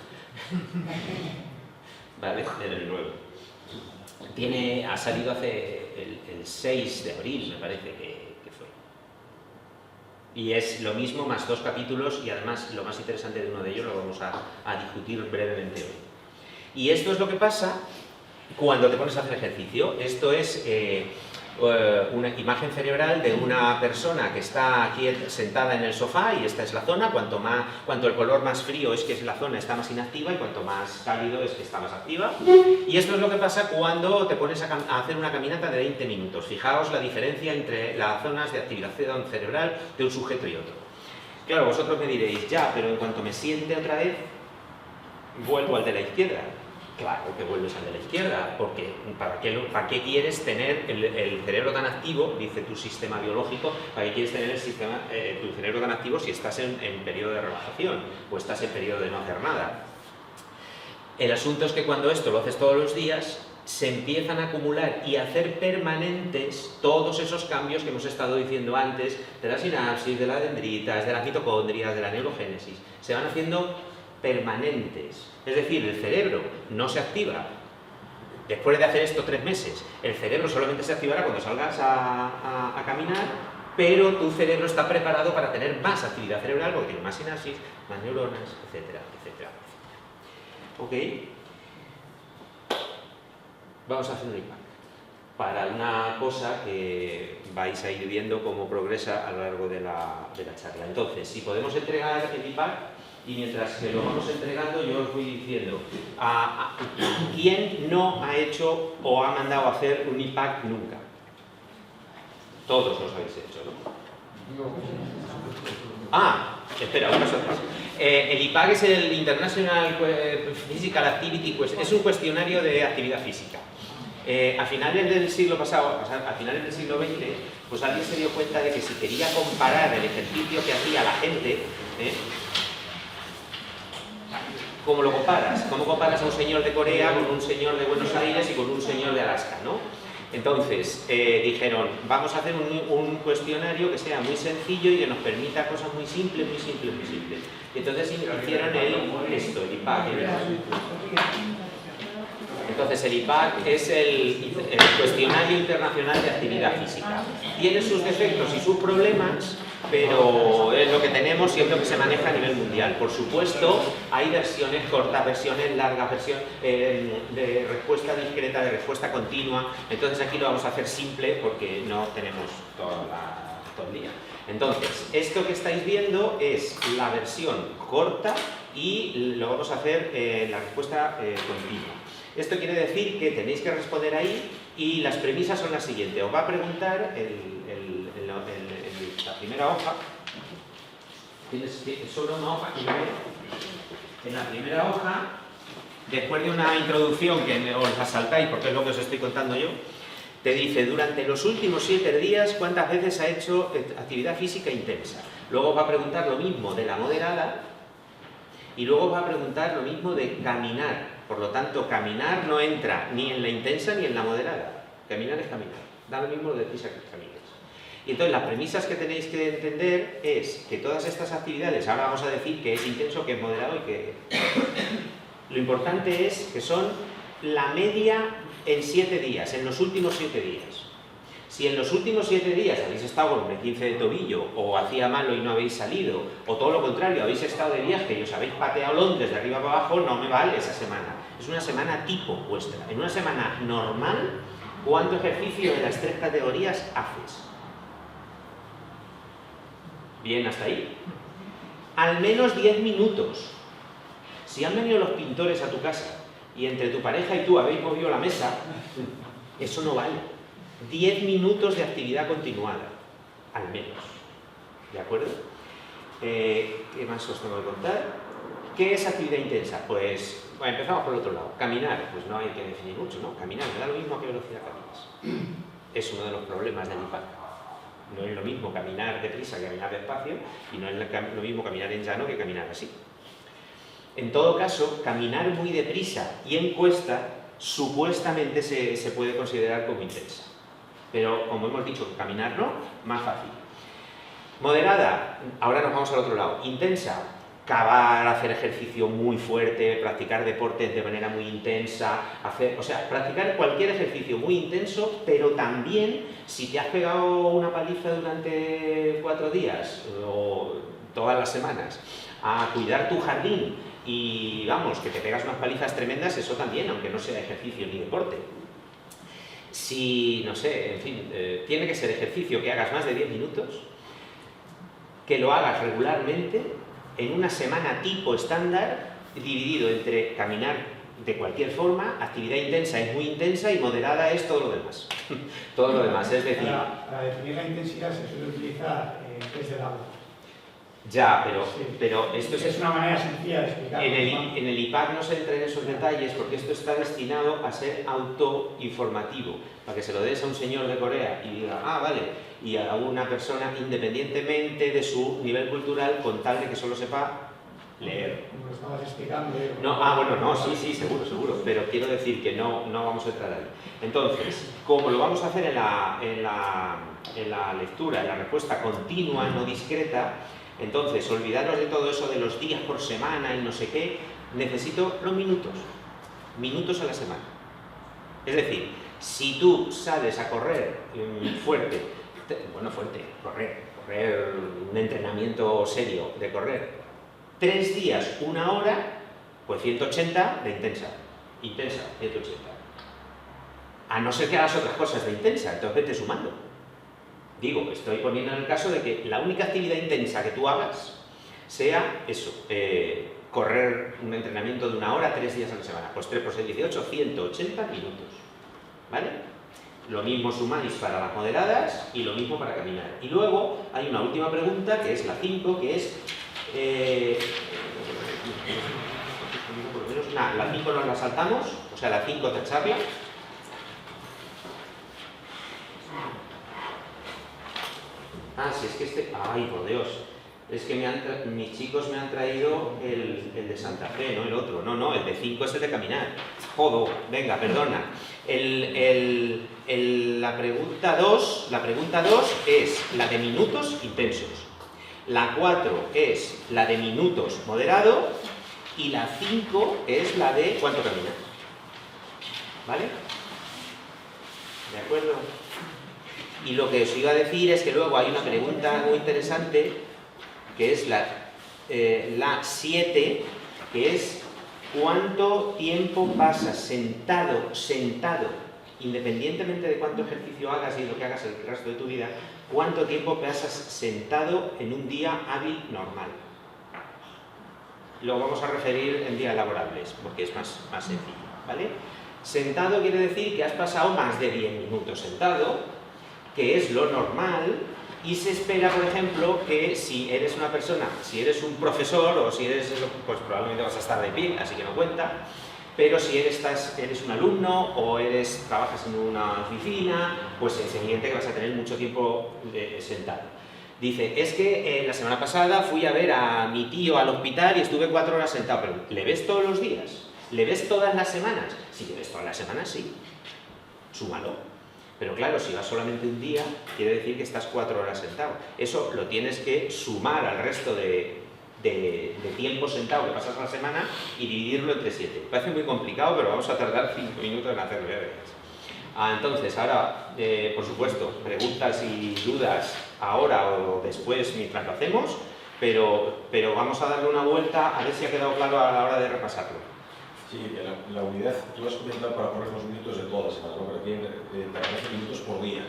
Vale, en el nuevo. Ha salido hace el 6 de abril, me parece que fue. Y es lo mismo, más 2 capítulos, y además lo más interesante de uno de ellos lo vamos a discutir brevemente hoy. Y esto es lo que pasa cuando te pones a hacer ejercicio. Esto es una imagen cerebral de una persona que está aquí sentada en el sofá, y esta es la zona. Cuanto el color más frío es que la zona está más inactiva, y cuanto más cálido es que está más activa. Y esto es lo que pasa cuando te pones a hacer una caminata de 20 minutos. Fijaos la diferencia entre las zonas de activación cerebral de un sujeto y otro. Claro, vosotros me diréis, ya, pero en cuanto me siente otra vez, vuelvo al de la izquierda. Claro que vuelves al de la izquierda, porque ¿para qué quieres tener el cerebro tan activo? Dice tu sistema biológico, ¿para qué quieres tener tu cerebro tan activo si estás en periodo de relajación o estás en periodo de no hacer nada? El asunto es que cuando esto lo haces todos los días, se empiezan a acumular y a hacer permanentes todos esos cambios que hemos estado diciendo antes, de la sinapsis, de las dendritas, de las mitocondrias, de la neurogénesis. Se van haciendo permanentes. Es decir, el cerebro no se activa después de hacer esto 3 meses. El cerebro solamente se activará cuando salgas a caminar, pero tu cerebro está preparado para tener más actividad cerebral, porque tiene más sinapsis, más neuronas, etcétera, etcétera, etcétera. ¿Ok? Vamos a hacer un impact para una cosa que vais a ir viendo cómo progresa a lo largo de la charla. Entonces, si podemos entregar el impact, y mientras que lo vamos entregando, yo os voy diciendo ¿quién no ha hecho o ha mandado a hacer un IPAC nunca? Todos los habéis hecho, ¿no? Espera, una cosa más. El IPAC es el International Physical Activity Questionnaire. Es un cuestionario de actividad física. A finales del siglo pasado, a finales del siglo XX, pues alguien se dio cuenta de que si quería comparar el ejercicio que hacía la gente, ¿cómo lo comparas? ¿Cómo comparas a un señor de Corea con un señor de Buenos Aires y con un señor de Alaska, ¿no? Entonces, dijeron, vamos a hacer un cuestionario que sea muy sencillo y que nos permita cosas muy simples, muy simples, muy simples. Y entonces hicieron el IPAC. Entonces, el IPAC es el Cuestionario Internacional de Actividad Física. Tiene sus defectos y sus problemas, pero es lo que tenemos y es lo que se maneja a nivel mundial. Por supuesto, hay versiones cortas, versiones largas, versiones de respuesta discreta, de respuesta continua. Entonces aquí lo vamos a hacer simple porque no tenemos todo el día. Entonces, esto que estáis viendo es la versión corta y lo vamos a hacer la respuesta continua. Esto quiere decir que tenéis que responder ahí y las premisas son las siguientes. Os va a preguntar la primera hoja. ¿Tienes solo una hoja? en la primera hoja, después de una introducción que os la saltáis porque es lo que os estoy contando yo, te dice, durante los últimos 7 días, ¿cuántas veces ha hecho actividad física intensa? Luego os va a preguntar lo mismo de la moderada y luego os va a preguntar lo mismo de caminar. Por lo tanto, caminar no entra ni en la intensa ni en la moderada. Caminar es caminar. Da lo mismo de deprisa que camines. Y entonces, las premisas que tenéis que entender es que todas estas actividades, ahora vamos a decir que es intenso, que es moderado y que... Lo importante es que son la media en 7 días, en los últimos 7 días. Si en los últimos 7 días habéis estado con un 15 de tobillo, o hacía malo y no habéis salido, o todo lo contrario, habéis estado de viaje y os habéis pateado Londres de arriba para abajo, no me vale esa semana. Es una semana tipo vuestra. En una semana normal, ¿cuánto ejercicio de las 3 categorías haces? Bien, hasta ahí. Al menos 10 minutos. Si han venido los pintores a tu casa y entre tu pareja y tú habéis movido la mesa, eso no vale. 10 minutos de actividad continuada, al menos. ¿De acuerdo? ¿Qué más os tengo que contar? ¿Qué es actividad intensa? Pues, bueno, empezamos por el otro lado. Caminar, pues no hay que definir mucho, ¿no? Caminar, me da lo mismo a qué velocidad caminas. Es uno de los problemas del IPAC. No es lo mismo caminar deprisa que caminar despacio, y no es lo mismo caminar en llano que caminar así. En todo caso, caminar muy deprisa y en cuesta, supuestamente se puede considerar como intensa. Pero, como hemos dicho, caminar no, más fácil. Moderada, ahora nos vamos al otro lado. Intensa, cavar, hacer ejercicio muy fuerte, practicar deportes de manera muy intensa, practicar cualquier ejercicio muy intenso, pero también, si te has pegado una paliza durante 4 días o todas las semanas, a cuidar tu jardín y, vamos, que te pegas unas palizas tremendas, eso también, aunque no sea ejercicio ni deporte. Si, no sé, en fin, tiene que ser ejercicio que hagas más de 10 minutos, que lo hagas regularmente, en una semana tipo estándar, dividido entre caminar de cualquier forma, actividad intensa es muy intensa y moderada es todo lo demás. Todo lo demás, es decir... Para definir la intensidad se suele utilizar test del agua. Ya, pero sí. esto es una manera sencilla de explicarlo. En el IPAC no se entra en esos detalles porque esto está destinado a ser autoinformativo, para que se lo des a un señor de Corea y diga, ah, vale, y a una persona independientemente de su nivel cultural, con tal de que solo sepa leer. Lo estabas explicando. Sí, seguro, pero quiero decir que no vamos a entrar ahí. Entonces, como lo vamos a hacer en la lectura, en la respuesta continua, no discreta, entonces, olvidaros de todo eso de los días por semana y no sé qué, necesito los minutos a la semana. Es decir, si tú sales a correr correr, un entrenamiento serio de correr, 3 días, 1 hora, pues 180 de intensa, 180. A no ser que hagas otras cosas de intensa, entonces vete sumando. Digo, estoy poniendo en el caso de que la única actividad intensa que tú hagas sea eso, correr un entrenamiento de 1 hora, 3 días a la semana. Pues 3 por 6, 18, 180 minutos. ¿Vale? Lo mismo sumáis para las moderadas y lo mismo para caminar. Y luego hay una última pregunta, que es la 5, que es... la 5 nos la saltamos, o sea, la 5 tacharla. Ah, si es que ay, por Dios, es que mis chicos me han traído el de Santa Fe, no el otro. No, el de 5 es el de caminar. Jodo, venga, perdona. La pregunta 2 es la de minutos intensos. La 4 es la de minutos moderado. Y la 5 es la de cuánto camina. ¿Vale? ¿De acuerdo? Y lo que os iba a decir es que luego hay una pregunta muy interesante, que es la 7, que es ¿cuánto tiempo pasas sentado, independientemente de cuánto ejercicio hagas y lo que hagas el resto de tu vida, cuánto tiempo pasas sentado en un día hábil normal? Lo vamos a referir en días laborables, porque es más sencillo, ¿vale? Sentado quiere decir que has pasado más de 10 minutos sentado, que es lo normal, Y se espera, por ejemplo, que si eres una persona, si eres un profesor o si eres, pues probablemente vas a estar de pie, así que no cuenta, pero si eres un alumno o trabajas en una oficina, pues es evidente que vas a tener mucho tiempo sentado. Dice, es que la semana pasada fui a ver a mi tío al hospital y estuve 4 horas sentado, pero ¿le ves todos los días? ¿Le ves todas las semanas? Si le ves todas las semanas, sí. Súmalo. Pero claro, si vas solamente un día, quiere decir que estás 4 horas sentado. Eso lo tienes que sumar al resto de tiempo sentado que pasas a la semana y dividirlo entre 7. Parece muy complicado, pero vamos a tardar 5 minutos en hacerlo. Entonces, ahora, por supuesto, preguntas y dudas ahora o después mientras lo hacemos, pero vamos a darle una vuelta a ver si ha quedado claro a la hora de repasarlo. Sí, la unidad, tú has comentado para poner los minutos de toda la semana, ¿no? Pero aquí para minutos por día.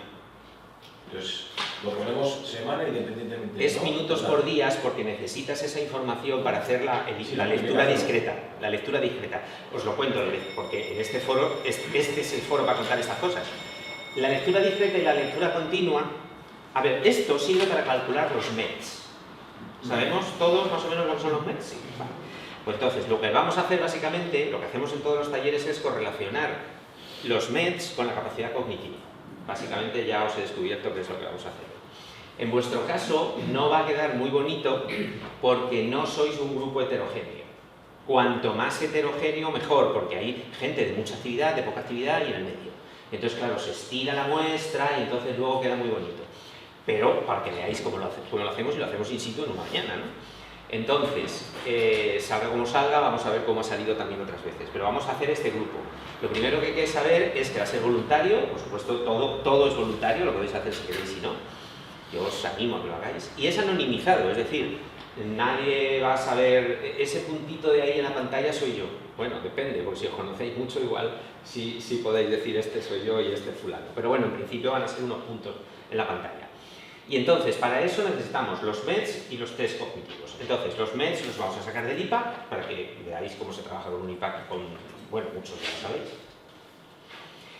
Entonces, lo ponemos semana independientemente. Es minutos por días porque necesitas esa información para hacer la lectura discreta. La lectura discreta. Os lo cuento porque en este foro, este es el foro para contar estas cosas. La lectura discreta y la lectura continua. A ver, esto sirve para calcular los METs. ¿Sabemos todos más o menos lo que son los METs? Sí. Vale. Pues entonces, lo que vamos a hacer básicamente, lo que hacemos en todos los talleres es correlacionar los METs con la capacidad cognitiva. Básicamente ya os he descubierto qué es lo que vamos a hacer. En vuestro caso no va a quedar muy bonito porque no sois un grupo heterogéneo. Cuanto más heterogéneo mejor, porque hay gente de mucha actividad, de poca actividad y en el medio. Entonces, claro, se estira la muestra y entonces luego queda muy bonito. Pero para que veáis cómo lo hacemos y lo hacemos in situ en una mañana, ¿no? Entonces, salga como salga, vamos a ver cómo ha salido también otras veces. Pero vamos a hacer este grupo. Lo primero que hay que saber es que va a ser voluntario, por supuesto todo es voluntario, lo podéis hacer si queréis y no. Yo os animo a que lo hagáis. Y es anonimizado, es decir, nadie va a saber, ese puntito de ahí en la pantalla soy yo. Bueno, depende, porque si os conocéis mucho igual sí podéis decir este soy yo y este fulano. Pero bueno, en principio van a ser unos puntos en la pantalla. Y entonces, para eso necesitamos los METs y los test cognitivos. Entonces, los METs los vamos a sacar del IPAC para que veáis cómo se trabaja con un IPAC, bueno, muchos ya lo sabéis.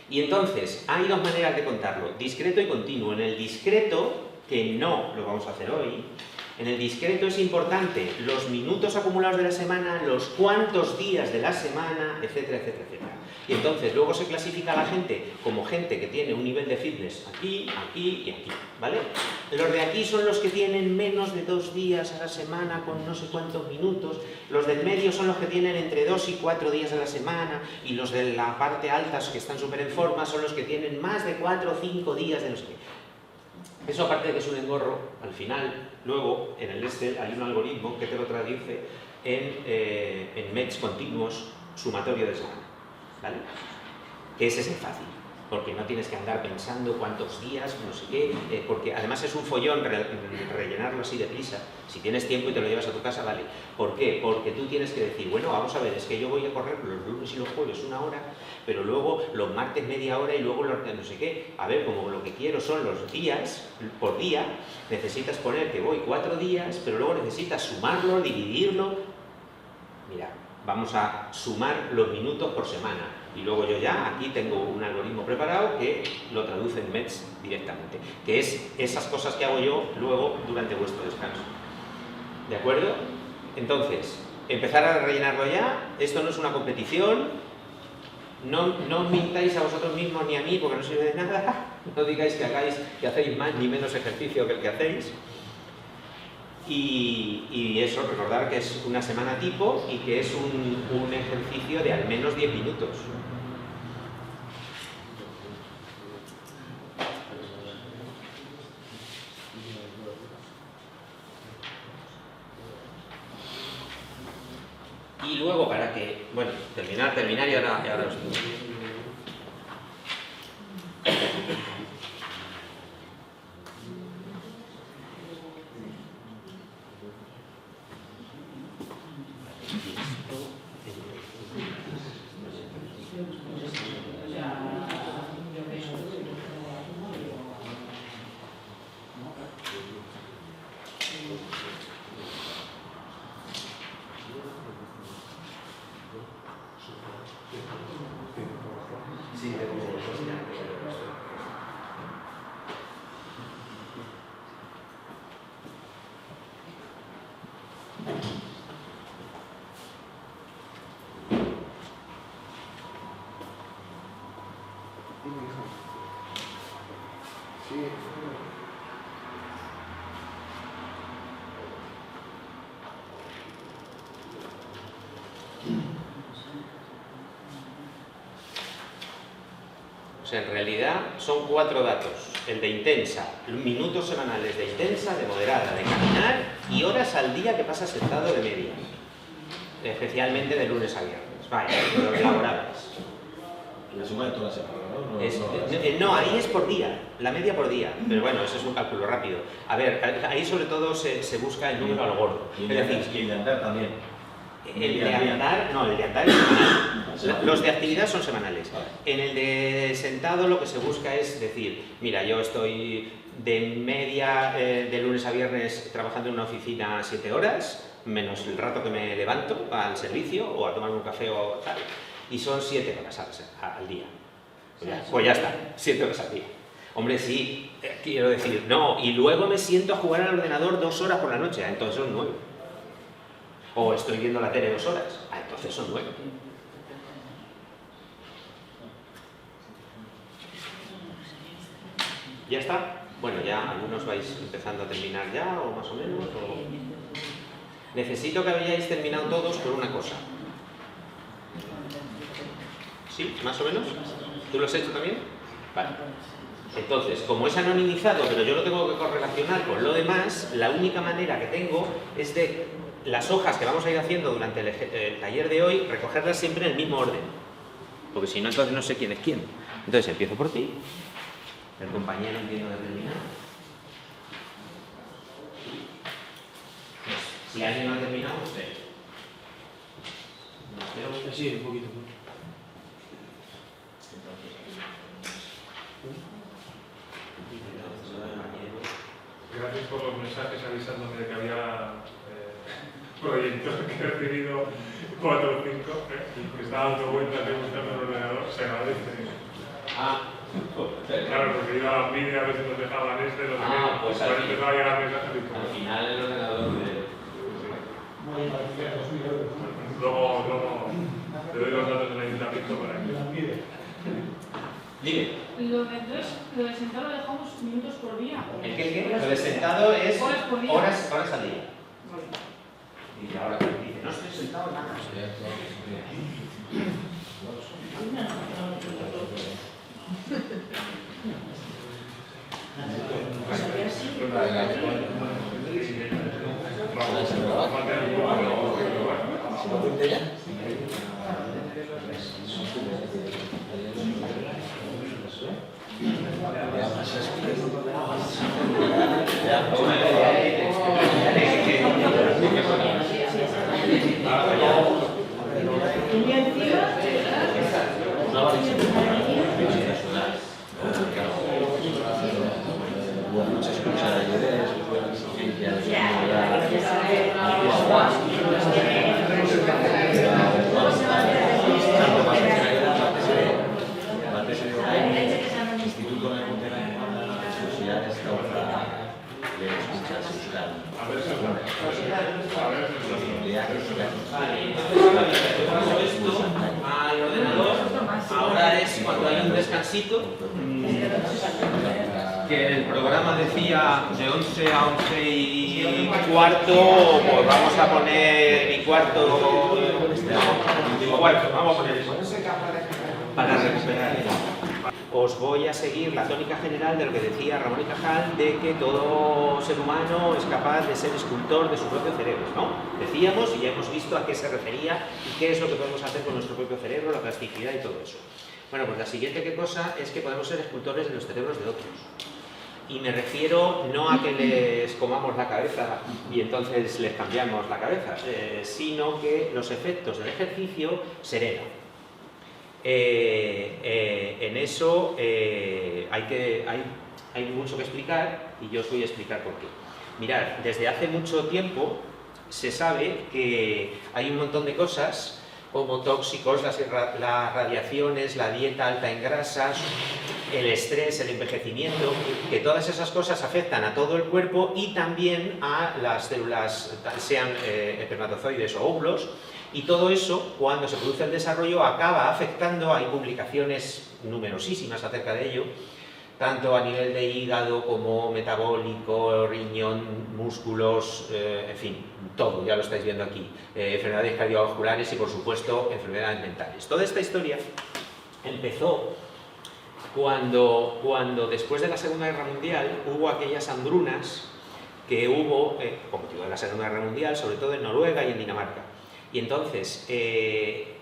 Y entonces, hay 2 maneras de contarlo, discreto y continuo. En el discreto, que no lo vamos a hacer hoy, en el discreto es importante los minutos acumulados de la semana, los cuantos días de la semana, etcétera, etcétera, etcétera. Y entonces luego se clasifica a la gente como gente que tiene un nivel de fitness aquí, aquí y aquí, ¿vale? Los de aquí son los que tienen menos de 2 días a la semana con no sé cuántos minutos, los del medio son los que tienen entre 2 y 4 días a la semana y los de la parte alta, que están súper en forma, son los que tienen más de 4 o 5 días de no sé qué. Eso aparte de que es un engorro, al final, luego en el Excel hay un algoritmo que te lo traduce en METs continuos sumatorio de semana. ¿Vale? Ese es el fácil, porque no tienes que andar pensando cuántos días, no sé qué, porque además es un follón rellenarlo así deprisa. Si tienes tiempo y te lo llevas a tu casa, vale. ¿Por qué? Porque tú tienes que decir, bueno, vamos a ver, es que yo voy a correr los lunes y los jueves 1 hora, pero luego los martes media hora y luego los no sé qué. A ver, como lo que quiero son los días, por día, necesitas poner que voy 4 días, pero luego necesitas sumarlo, dividirlo. Mira, vamos a sumar los minutos por semana y luego yo ya aquí tengo un algoritmo preparado que lo traduce en METs directamente, que es esas cosas que hago yo luego durante vuestro descanso. ¿De acuerdo? Entonces, empezar a rellenarlo ya. Esto no es una competición, no os mintáis a vosotros mismos ni a mí porque no sirve de nada, no digáis que hacéis más ni menos ejercicio que el que hacéis. Y eso, recordar que es una semana tipo y que es un ejercicio de al menos 10 minutos. Y luego para que, bueno, terminar y ahora os digo. O sea, en realidad son 4 datos. El de intensa, minutos semanales de intensa, de moderada, de caminar y horas al día que pasas sentado de media. Especialmente de lunes a viernes. Vaya, los laborables. La suma de toda la semana, ¿no? No, ahí es por día, la media por día. Pero bueno, eso es un cálculo rápido. A ver, ahí sobre todo se busca el número al gordo. Y el de andar también. El de andar, no, el de andar es semanal. Los de actividad son semanales. En el de sentado lo que se busca es decir, mira, yo estoy de media de lunes a viernes trabajando en una oficina 7 horas, menos el rato que me levanto al servicio o a tomarme un café o tal, y son 7 horas al día. Pues ya está, 7 horas al día. Hombre, sí, quiero decir, no, y luego me siento a jugar al ordenador 2 horas por la noche, entonces son 9. O estoy viendo la tele 2 horas, entonces son 9. ¿Ya está? Bueno, ya algunos vais empezando a terminar ya, o más o menos, Necesito que hayáis terminado todos por una cosa. ¿Sí? ¿Más o menos? ¿Tú lo has hecho también? Vale. Entonces, como es anonimizado, pero yo lo tengo que correlacionar con lo demás, la única manera que tengo es de las hojas que vamos a ir haciendo durante el taller de hoy, recogerlas siempre en el mismo orden. Porque si no, entonces no sé quién es quién. Entonces empiezo por ti. El compañero entiendo de terminar. Si alguien no ha terminado, usted. Sí, un poquito. Gracias por los mensajes avisándome de que había proyectos que he recibido 4 o 5, que estaba dando vueltas de buscando el ordenador, se agradece. Claro, porque iba a pedir a ver si nos dejaban los pues al empezaba a llegar mensajes y todo. Al final el ordenador de... Luego te doy los datos del ayuntamiento para que... Dime. Lo de sentado lo dejamos minutos por día. ¿El qué? Lo de sentado es horas por día. Horas al día. Vale. Y ahora dice, no estoy sentado nada. Al ordenador, ahora es cuando hay un descansito, que el programa decía de 11 a 11 y cuarto, pues vamos a poner y cuarto, vamos a poner eso, para recuperar. Os voy a seguir la tónica general de lo que decía Ramón y Cajal, de que todo ser humano es capaz de ser escultor de su propio cerebro, ¿no? Decíamos, y ya hemos visto a qué se refería y qué es lo que podemos hacer con nuestro propio cerebro, la plasticidad y todo eso. Bueno, pues la siguiente cosa es que podemos ser escultores de los cerebros de otros. Y me refiero no a que les comamos la cabeza y entonces les cambiamos la cabeza, sino que los efectos del ejercicio serenan. En eso hay mucho que explicar y yo os voy a explicar por qué. Mirad, desde hace mucho tiempo se sabe que hay un montón de cosas como tóxicos, las radiaciones, la dieta alta en grasas, el estrés, el envejecimiento, que todas esas cosas afectan a todo el cuerpo y también a las células, sean espermatozoides o óvulos, y todo eso, cuando se produce el desarrollo, acaba afectando, hay publicaciones numerosísimas acerca de ello, tanto a nivel de hígado como metabólico, riñón, músculos, en fin, todo, ya lo estáis viendo aquí, enfermedades cardiovasculares y por supuesto enfermedades mentales. Toda esta historia empezó cuando después de la Segunda Guerra Mundial hubo aquellas hambrunas que hubo, con motivo de la Segunda Guerra Mundial, sobre todo en Noruega y en Dinamarca. Y entonces,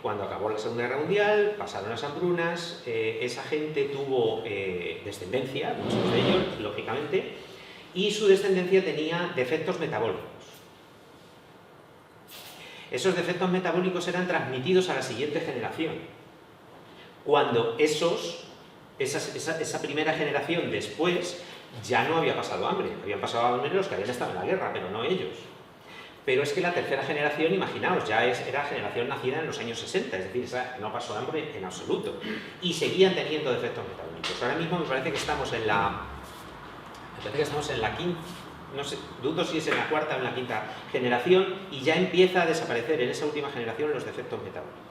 cuando acabó la Segunda Guerra Mundial, pasaron las hambrunas, esa gente tuvo descendencia, muchos de ellos, lógicamente, y su descendencia tenía defectos metabólicos. Esos defectos metabólicos eran transmitidos a la siguiente generación. Cuando esa primera generación después ya no había pasado hambre, habían pasado hambre los que habían estado en la guerra, pero no ellos. Pero es que la tercera generación, imaginaos, ya era generación nacida en los años 60, es decir, esa no pasó hambre en absoluto. Y seguían teniendo defectos metabólicos. Ahora mismo me parece que estamos en la quinta, no sé, dudo si es en la cuarta o en la quinta generación, y ya empieza a desaparecer en esa última generación los defectos metabólicos.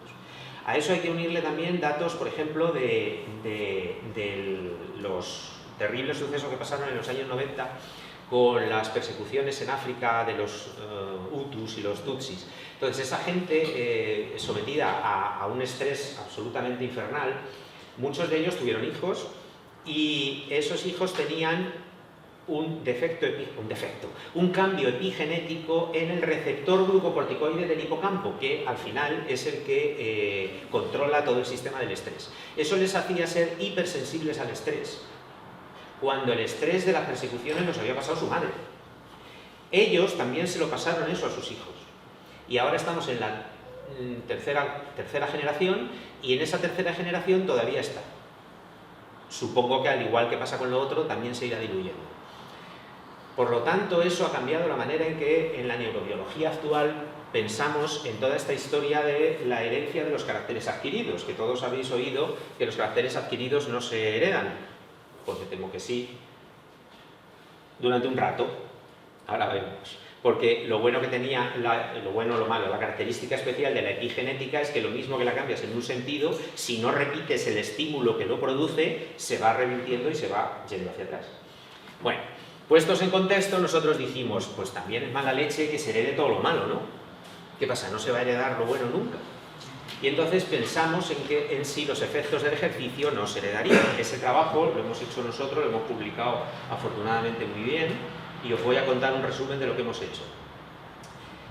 A eso hay que unirle también datos, por ejemplo, de los terribles sucesos que pasaron en los años 90 con las persecuciones en África de los Hutus y los Tutsis. Entonces, esa gente sometida a un estrés absolutamente infernal, muchos de ellos tuvieron hijos y esos hijos tenían un cambio epigenético en el receptor glucocorticoide del hipocampo, que al final es el que controla todo el sistema del estrés. Eso les hacía ser hipersensibles al estrés, cuando el estrés de las persecuciones los había pasado su madre. Ellos también se lo pasaron eso a sus hijos. Y ahora estamos en la tercera generación, y en esa tercera generación todavía está. Supongo que al igual que pasa con lo otro, también se irá diluyendo. Por lo tanto, eso ha cambiado la manera en que en la neurobiología actual pensamos en toda esta historia de la herencia de los caracteres adquiridos, que todos habéis oído que los caracteres adquiridos no se heredan. Pues me temo que sí, durante un rato, ahora vemos. Porque lo bueno que tenía, lo bueno o lo malo, la característica especial de la epigenética es que lo mismo que la cambias en un sentido, si no repites el estímulo que lo produce, se va revirtiendo y se va yendo hacia atrás. Bueno, puestos en contexto, nosotros dijimos, pues también es mala leche que se herede todo lo malo, ¿no? ¿Qué pasa? ¿No se va a heredar lo bueno nunca? Y entonces pensamos en que en sí los efectos del ejercicio no se heredarían. Ese trabajo lo hemos hecho nosotros, lo hemos publicado afortunadamente muy bien, y os voy a contar un resumen de lo que hemos hecho.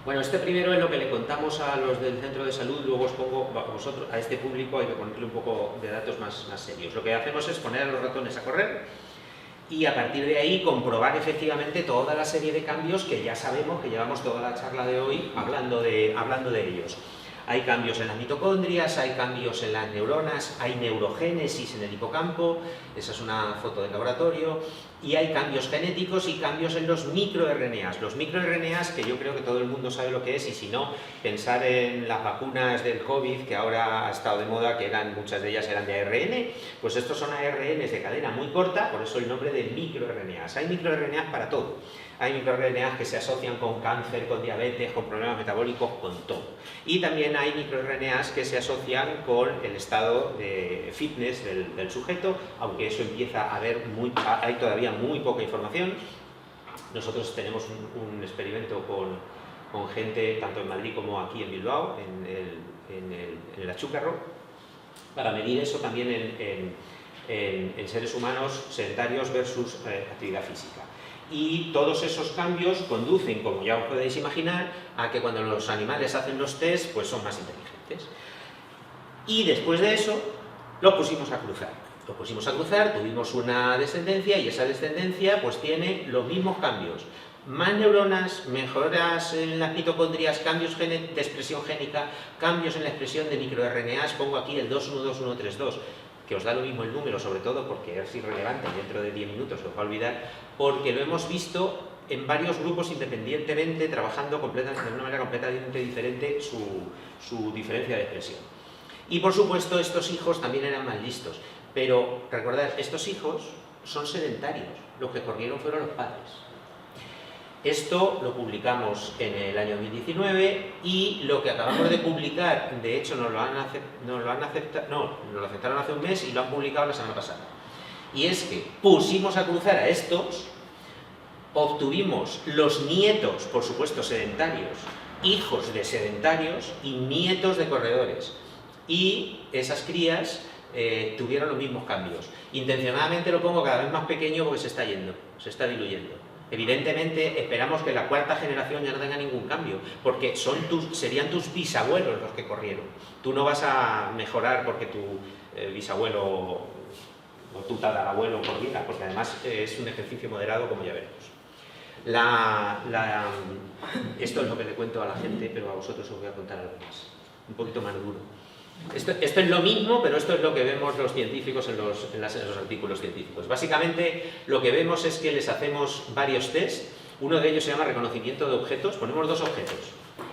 Bueno, este primero es lo que le contamos a los del centro de salud, luego os pongo a vosotros, a este público hay que ponerle un poco de datos más serios. Lo que hacemos es poner a los ratones a correr y a partir de ahí comprobar efectivamente toda la serie de cambios que ya sabemos, que llevamos toda la charla de hoy hablando de ellos. Hay cambios en las mitocondrias, hay cambios en las neuronas, hay neurogénesis en el hipocampo, esa es una foto del laboratorio, y hay cambios genéticos y cambios en los microRNAs. Los microRNAs, que yo creo que todo el mundo sabe lo que es, y si no, pensar en las vacunas del COVID, que ahora ha estado de moda, que muchas de ellas eran de ARN, pues estos son ARNs de cadena muy corta, por eso el nombre de microRNAs. Hay microRNAs para todo. Hay microRNAs que se asocian con cáncer, con diabetes, con problemas metabólicos, con todo. Y también hay microRNAs que se asocian con el estado de fitness del sujeto, aunque eso empieza a haber hay todavía muy poca información. Nosotros tenemos un experimento con gente, tanto en Madrid como aquí en Bilbao, en el Achúcarro, para medir eso también en seres humanos sedentarios versus actividad física. Y todos esos cambios conducen, como ya os podéis imaginar, a que cuando los animales hacen los test, pues son más inteligentes. Y después de eso, los pusimos a cruzar. Los pusimos a cruzar, tuvimos una descendencia y esa descendencia pues tiene los mismos cambios. Más neuronas, mejoras en las mitocondrias, cambios de expresión génica, cambios en la expresión de microRNAs, pongo aquí el 212132, que os da lo mismo el número, sobre todo porque es irrelevante, dentro de 10 minutos os va a olvidar, porque lo hemos visto en varios grupos independientemente, trabajando de una manera completamente diferente su diferencia de expresión. Y por supuesto estos hijos también eran más listos, pero recordad, estos hijos son sedentarios, los que corrieron fueron los padres. Esto lo publicamos en el año 2019 y lo que acabamos de publicar, de hecho nos lo aceptaron hace un mes y lo han publicado la semana pasada. Y es que pusimos a cruzar a estos, obtuvimos los nietos, por supuesto sedentarios, hijos de sedentarios y nietos de corredores. Y esas crías tuvieron los mismos cambios. Intencionadamente lo pongo cada vez más pequeño porque se está yendo, se está diluyendo. Evidentemente esperamos que la cuarta generación ya no tenga ningún cambio, porque serían tus bisabuelos los que corrieron. Tú no vas a mejorar porque tu bisabuelo o tu tatarabuelo corriera, porque además es un ejercicio moderado, como ya veremos. Esto es lo que le cuento a la gente, pero a vosotros os voy a contar algo más, un poquito más duro. Esto es lo mismo, pero esto es lo que vemos los científicos en los artículos científicos. Básicamente lo que vemos es que les hacemos varios test. Uno de ellos se llama reconocimiento de objetos. Ponemos dos objetos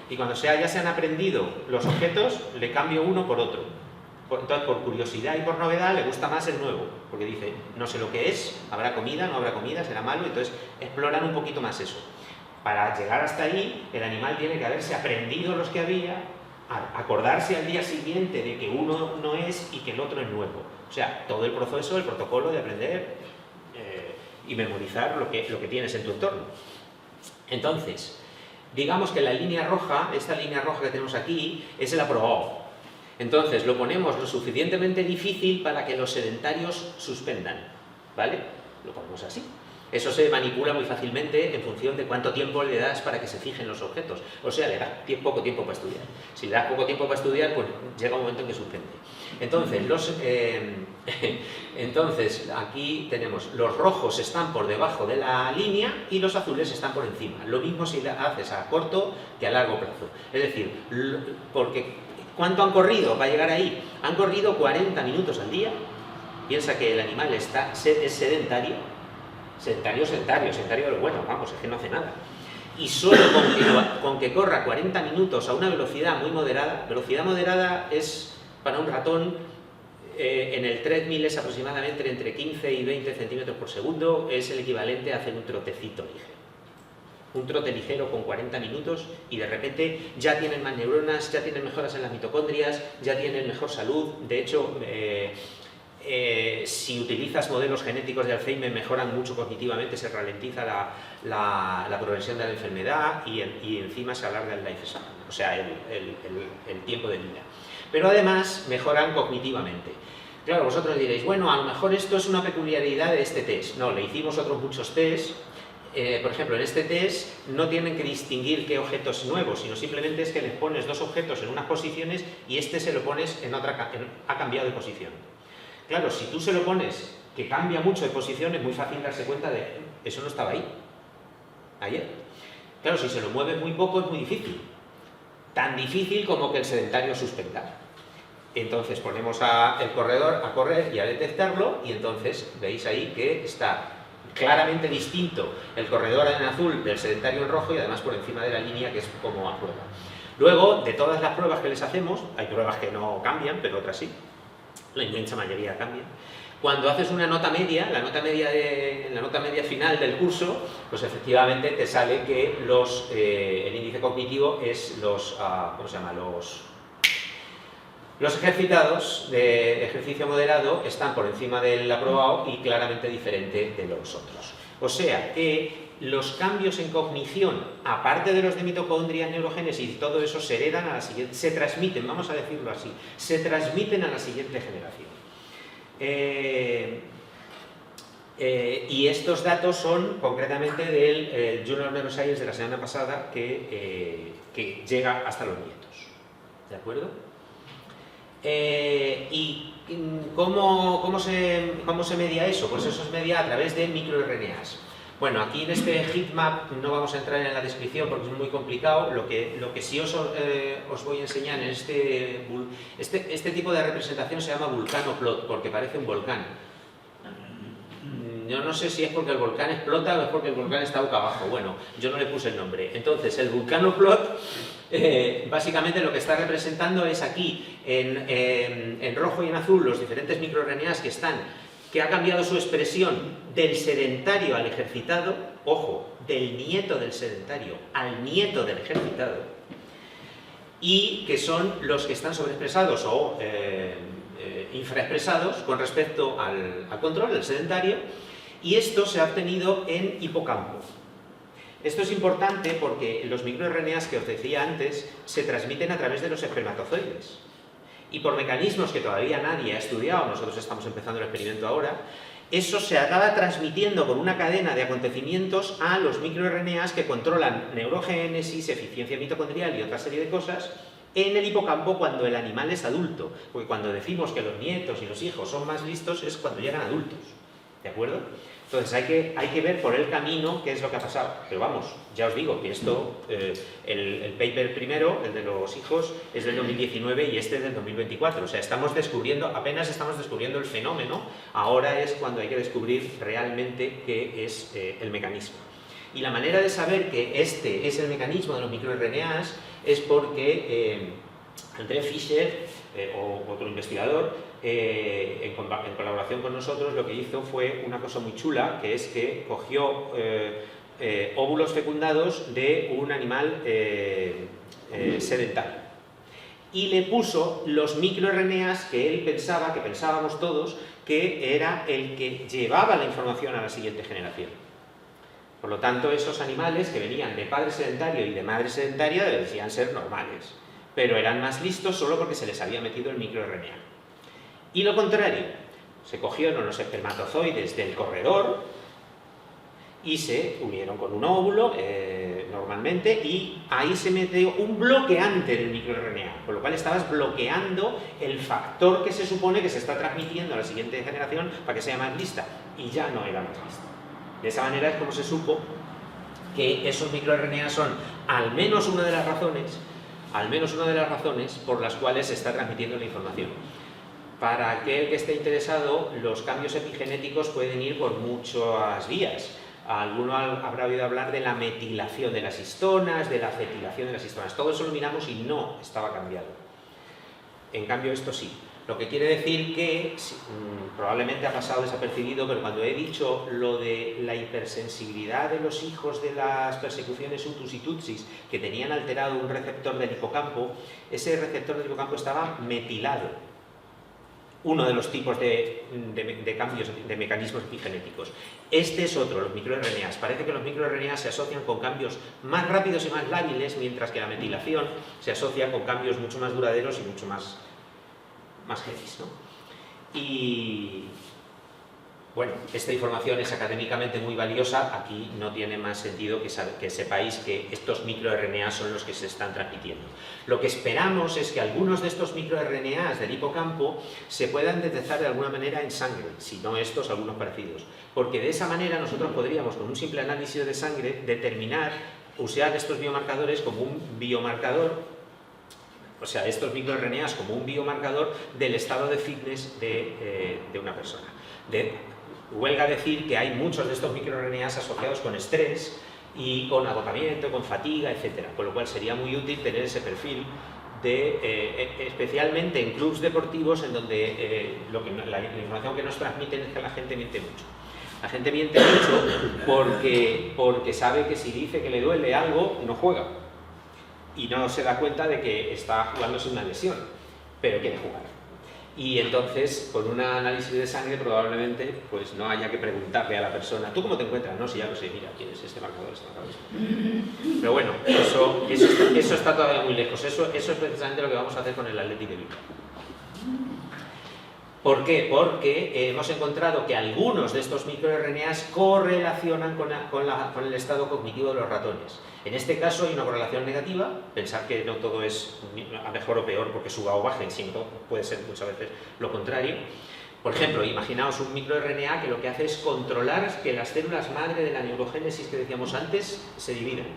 y cuando ya se han aprendido los objetos, le cambio uno por otro. Entonces, por curiosidad y por novedad, le gusta más el nuevo, porque dice, no sé lo que es, habrá comida, no habrá comida, será malo, entonces exploran un poquito más eso. Para llegar hasta ahí, el animal tiene que haberse aprendido los que había, acordarse al día siguiente de que uno no es y que el otro es nuevo. O sea, todo el proceso, el protocolo de aprender y memorizar lo que tienes en tu entorno. Entonces, digamos que la línea roja, esta línea roja que tenemos aquí, es el aprobado. Entonces, lo ponemos lo suficientemente difícil para que los sedentarios suspendan, ¿vale? Lo ponemos así. Eso se manipula muy fácilmente en función de cuánto tiempo le das para que se fijen los objetos. O sea, le das poco tiempo para estudiar. Si le das poco tiempo para estudiar, pues llega un momento en que suspende. Entonces, aquí tenemos, los rojos están por debajo de la línea y los azules están por encima. Lo mismo si le haces a corto que a largo plazo. Es decir, ¿cuánto han corrido para llegar ahí? Han corrido 40 minutos al día. Piensa que el animal es sedentario. Sedentario de lo bueno, vamos, es que no hace nada. Y solo con que corra 40 minutos a una velocidad muy moderada, velocidad moderada es para un ratón, en el treadmill es aproximadamente entre 15 y 20 centímetros por segundo, es el equivalente a hacer un trotecito ligero. Un trote ligero con 40 minutos y de repente ya tienen más neuronas, ya tienen mejoras en las mitocondrias, ya tienen mejor salud. De hecho, si utilizas modelos genéticos de Alzheimer mejoran mucho cognitivamente, se ralentiza la progresión de la enfermedad y encima se alarga el lifespan, o sea, el tiempo de vida. Pero además mejoran cognitivamente. Claro, vosotros diréis, bueno, a lo mejor esto es una peculiaridad de este test. No, le hicimos otros muchos tests. Por ejemplo, en este test no tienen que distinguir qué objeto es nuevo, sino simplemente es que les pones dos objetos en unas posiciones y este se lo pones en otra, ha cambiado de posición. Claro, si tú se lo pones que cambia mucho de posición, es muy fácil darse cuenta de eso no estaba ahí ayer. Claro, si se lo mueve muy poco es muy difícil. Tan difícil como que el sedentario suspenda. Entonces ponemos el corredor a correr y a detectarlo y entonces veis ahí que está claramente distinto el corredor en azul del sedentario en rojo y además por encima de la línea, que es como a prueba. Luego, de todas las pruebas que les hacemos, hay pruebas que no cambian, pero otras sí. La inmensa mayoría cambia. Cuando haces una nota media, la nota media final del curso, pues efectivamente te sale que el índice cognitivo es ¿cómo se llama? Los ejercitados de ejercicio moderado están por encima del aprobado y claramente diferente de los otros. O sea que los cambios en cognición, aparte de los de mitocondria, neurogénesis y todo eso, se heredan a la siguiente, se transmiten, vamos a decirlo así, se transmiten a la siguiente generación. Y estos datos son concretamente del Journal Neuroscience de la semana pasada que llega hasta los nietos. ¿De acuerdo? ¿Y cómo se media eso? Pues eso se media a través de microRNAs. Bueno, aquí en este heatmap no vamos a entrar en la descripción porque es muy complicado. Lo que sí os voy a enseñar en este tipo de representación se llama vulcanoplot porque parece un volcán. Yo no sé si es porque el volcán explota o es porque el volcán está boca abajo. Bueno, yo no le puse el nombre. Entonces, el vulcanoplot básicamente lo que está representando es aquí en rojo y en azul los diferentes microRNAs que ha cambiado su expresión del sedentario al ejercitado, ojo, del nieto del sedentario al nieto del ejercitado, y que son los que están sobreexpresados o infraexpresados con respecto al control, el sedentario, y esto se ha obtenido en hipocampo. Esto es importante porque los microRNAs que os decía antes se transmiten a través de los espermatozoides. Y por mecanismos que todavía nadie ha estudiado, nosotros estamos empezando el experimento ahora, eso se acaba transmitiendo con una cadena de acontecimientos a los microRNAs que controlan neurogénesis, eficiencia mitocondrial y otra serie de cosas en el hipocampo cuando el animal es adulto. Porque cuando decimos que los nietos y los hijos son más listos es cuando llegan adultos. ¿De acuerdo? Entonces hay que ver por el camino qué es lo que ha pasado. Pero vamos, ya os digo que esto, el paper primero, el de los hijos, es del 2019 y este es del 2024. O sea, apenas estamos descubriendo el fenómeno, ahora es cuando hay que descubrir realmente qué es el mecanismo. Y la manera de saber que este es el mecanismo de los microRNAs es porque André Fischer, o otro investigador, en colaboración con nosotros, lo que hizo fue una cosa muy chula, que es que cogió óvulos fecundados de un animal sedentario y le puso los microRNAs que él pensaba, que pensábamos todos, que era el que llevaba la información a la siguiente generación. Por lo tanto, esos animales que venían de padre sedentario y de madre sedentaria deberían ser normales, pero eran más listos solo porque se les había metido el microRNA. Y lo contrario, se cogieron los espermatozoides del corredor y se unieron con un óvulo, normalmente, y ahí se metió un bloqueante del microRNA, con lo cual estabas bloqueando el factor que se supone que se está transmitiendo a la siguiente generación para que sea más lista, y ya no era más lista. De esa manera es como se supo que esos microRNA son al menos una de las razones por las cuales se está transmitiendo la información. Para aquel que esté interesado, los cambios epigenéticos pueden ir por muchas vías. Alguno habrá oído hablar de la metilación de las histonas, de la acetilación de las histonas. Todo eso lo miramos y no estaba cambiado. En cambio, esto sí. Lo que quiere decir que probablemente ha pasado desapercibido, pero cuando he dicho lo de la hipersensibilidad de los hijos de las persecuciones Hutus y Tutsis que tenían alterado un receptor del hipocampo, ese receptor del hipocampo estaba metilado. Uno de los tipos de cambios de mecanismos epigenéticos. Este es otro, los microRNAs. Parece que los microRNAs se asocian con cambios más rápidos y más lábiles, mientras que la metilación se asocia con cambios mucho más duraderos y mucho más heavies, ¿no? Y bueno, esta información es académicamente muy valiosa. Aquí no tiene más sentido que sepáis que estos microRNAs son los que se están transmitiendo. Lo que esperamos es que algunos de estos microRNAs del hipocampo se puedan detectar de alguna manera en sangre, si no estos, algunos parecidos, porque de esa manera nosotros podríamos, con un simple análisis de sangre, determinar, usar estos biomarcadores como un biomarcador, o sea, estos microRNAs como un biomarcador del estado de fitness de una persona. Huelga decir que hay muchos de estos microRNAs asociados con estrés y con agotamiento, con fatiga, etc. Con lo cual sería muy útil tener ese perfil, especialmente en clubes deportivos en donde la información que nos transmiten es que la gente miente mucho. La gente miente mucho porque sabe que si dice que le duele algo, no juega. Y no se da cuenta de que está jugándose una lesión, pero quiere jugar. Y entonces, con un análisis de sangre, probablemente pues no haya que preguntarle a la persona, ¿tú cómo te encuentras? No, si ya lo sé, mira, ¿quién es este marcador? Pero bueno, eso está todavía muy lejos. Eso es precisamente lo que vamos a hacer con el Athletic de Bilbao. ¿Por qué? Porque hemos encontrado que algunos de estos microRNAs correlacionan con el estado cognitivo de los ratones. En este caso hay una correlación negativa, pensar que no todo es a mejor o peor porque suba o baje, sino puede ser muchas veces lo contrario. Por ejemplo, imaginaos un microRNA que lo que hace es controlar que las células madre de la neurogénesis que decíamos antes se dividan.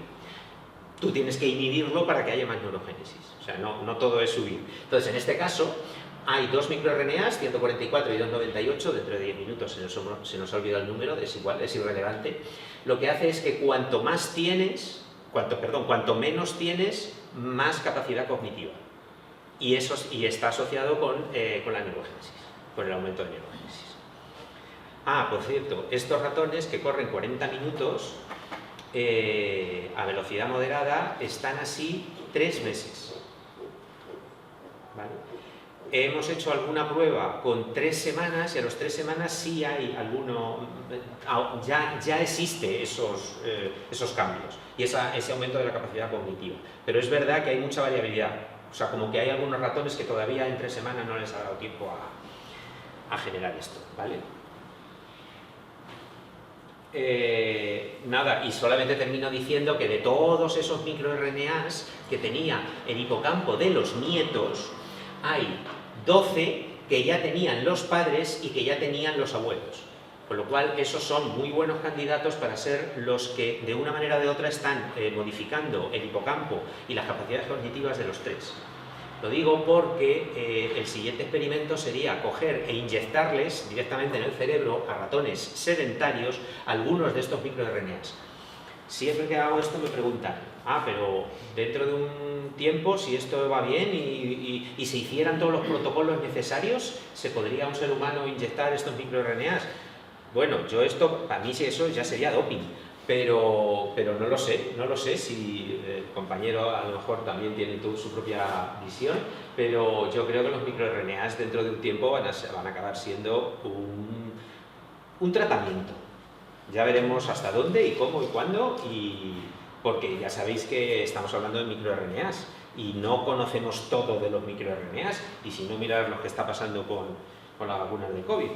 Tú tienes que inhibirlo para que haya más neurogénesis, o sea, no todo es subir. Entonces, en este caso, hay dos microRNAs, 144 y 298, dentro de 10 minutos se nos ha olvidado el número, es igual, es irrelevante. Lo que hace es que cuanto menos tienes, más capacidad cognitiva. Y está asociado con la neurogénesis, con el aumento de neurogénesis. Por cierto, estos ratones que corren 40 minutos a velocidad moderada están así 3 meses. ¿Vale? hemos hecho alguna prueba con 3 semanas y a las 3 semanas sí hay alguno, ya existe esos cambios y ese aumento de la capacidad cognitiva. Pero es verdad que hay mucha variabilidad, o sea, como que hay algunos ratones que todavía en 3 semanas no les ha dado tiempo a generar esto, ¿vale? Nada, y solamente termino diciendo que de todos esos microRNAs que tenía el hipocampo de los nietos, hay 12 que ya tenían los padres y que ya tenían los abuelos. Con lo cual, esos son muy buenos candidatos para ser los que, de una manera o de otra, están modificando el hipocampo y las capacidades cognitivas de los 3. Lo digo porque el siguiente experimento sería coger e inyectarles directamente en el cerebro a ratones sedentarios algunos de estos microRNAs. Siempre que hago esto me preguntan, pero dentro de un tiempo, si esto va bien y se hicieran todos los protocolos necesarios, ¿se podría a un ser humano inyectar estos microRNAs? Bueno, para mí eso ya sería doping. Pero no lo sé si el compañero a lo mejor también tiene su propia visión, pero yo creo que los microRNAs dentro de un tiempo van a acabar siendo un tratamiento. Ya veremos hasta dónde y cómo y cuándo, porque ya sabéis que estamos hablando de microRNAs y no conocemos todo de los microRNAs, y si no, mirar lo que está pasando con la vacuna del COVID.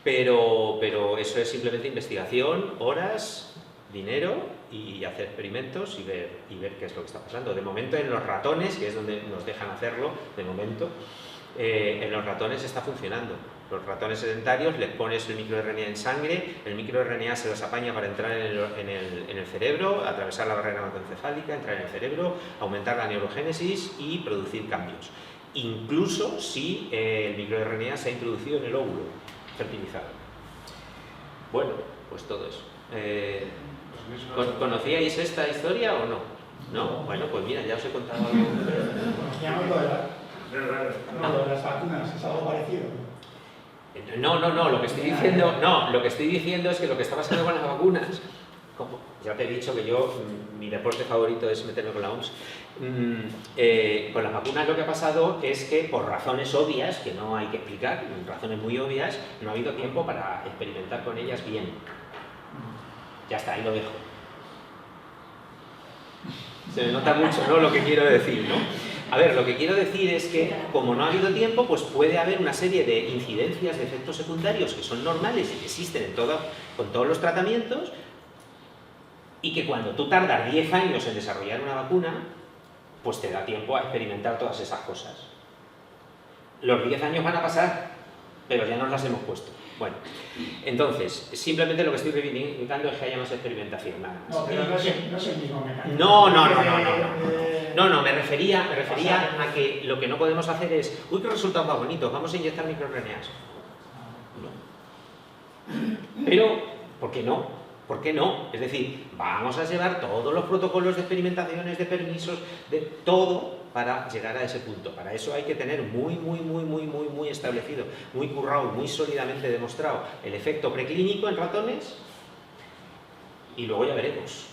Pero eso es simplemente investigación, horas, dinero y hacer experimentos y ver qué es lo que está pasando. De momento en los ratones, que es donde nos dejan hacerlo, de momento, en los ratones está funcionando. Los ratones sedentarios les pones el microRNA en sangre, el microRNA se los apaña para entrar en el cerebro, atravesar la barrera hematoencefálica, entrar en el cerebro, aumentar la neurogénesis y producir cambios. Incluso si el microRNA se ha introducido en el óvulo fertilizado. Bueno, pues todo eso. ¿Conocíais esta historia o no? ¿No? Bueno, pues mira, ya os he contado algo. Conocíamos lo de las vacunas, ¿es algo parecido? No, lo que estoy diciendo es que lo que está pasando con las vacunas, como ya te he dicho que mi deporte favorito es meterme con la OMS, con las vacunas lo que ha pasado es que por razones obvias, que no hay que explicar, razones muy obvias, no ha habido tiempo para experimentar con ellas bien. Ya está, ahí lo dejo. Se me nota mucho, ¿no?, lo que quiero decir, ¿no? A ver, lo que quiero decir es que, como no ha habido tiempo, pues puede haber una serie de incidencias de efectos secundarios que son normales y que existen con todos los tratamientos, y que cuando tú tardas 10 años en desarrollar una vacuna, pues te da tiempo a experimentar todas esas cosas. Los 10 años van a pasar, pero ya nos las hemos puesto. Bueno, entonces, simplemente lo que estoy reivindicando es que haya más experimentación, nada más. No, pero no es el mismo mecanismo. No, me refería a que lo que no podemos hacer es, uy, qué resultados más bonitos, vamos a inyectar microRNAs. No. Pero, ¿por qué no? ¿Por qué no? Es decir, vamos a llevar todos los protocolos de experimentaciones, de permisos, de todo para llegar a ese punto. Para eso hay que tener muy establecido, muy currado, muy sólidamente demostrado el efecto preclínico en ratones, y luego ya veremos.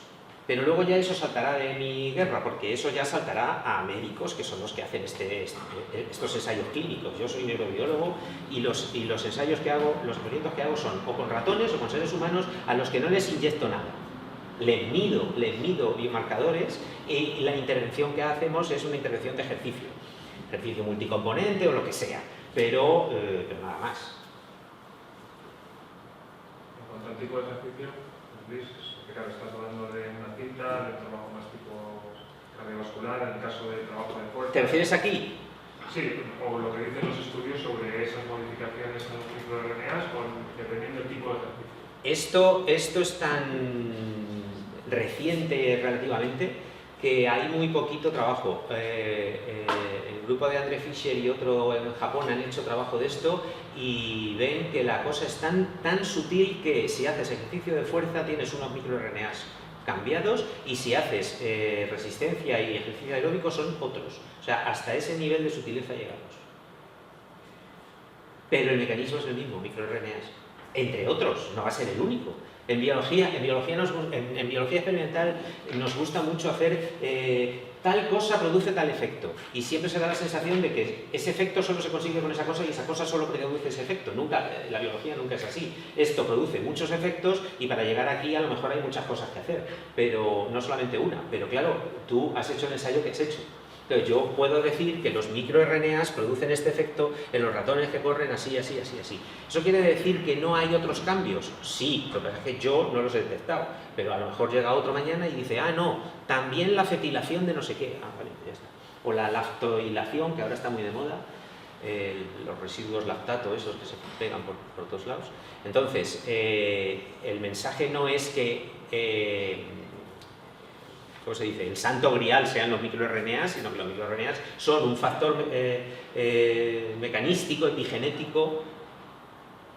Pero luego ya eso saltará de mi guerra, porque eso ya saltará a médicos, que son los que hacen estos ensayos clínicos. Yo soy neurobiólogo y los ensayos que hago, los experimentos que hago son o con ratones o con seres humanos a los que no les inyecto nada. Les mido biomarcadores, y la intervención que hacemos es una intervención de ejercicio multicomponente o lo que sea, pero nada más. En cuanto al tipo de ejercicio, Luis, que claro, estás hablando de una cinta, de trabajo más tipo cardiovascular, en el caso de trabajo de fuerza. ¿Te refieres aquí? Sí, o lo que dicen los estudios sobre esas modificaciones en los microRNAs, dependiendo del tipo de ejercicio. Esto es tan reciente relativamente que hay muy poquito trabajo. El grupo de André Fischer y otro en Japón han hecho trabajo de esto y ven que la cosa es tan sutil que si haces ejercicio de fuerza tienes unos microRNAs cambiados, y si haces resistencia y ejercicio aeróbico son otros. O sea, hasta ese nivel de sutileza llegamos. Pero el mecanismo es el mismo, microRNAs. Entre otros, no va a ser el único. En biología experimental nos gusta mucho hacer tal cosa produce tal efecto, y siempre se da la sensación de que ese efecto solo se consigue con esa cosa y esa cosa solo produce ese efecto. Nunca, la biología nunca es así. Esto produce muchos efectos y para llegar aquí a lo mejor hay muchas cosas que hacer, pero no solamente una. Pero claro, tú has hecho el ensayo que has hecho. Entonces yo puedo decir que los microRNAs producen este efecto en los ratones que corren así, así, así, así. ¿Eso quiere decir que no hay otros cambios? Sí, lo que pasa es que yo no los he detectado, pero a lo mejor llega otro mañana y dice, ah, no, también la fetilación de no sé qué. Ah, vale, ya está. O la lactoilación, que ahora está muy de moda, los residuos lactato, esos que se pegan por todos lados. Entonces, el mensaje no es que... ¿cómo se dice? El santo grial sean los microRNAs, sino que los microRNAs son un factor mecanístico, epigenético,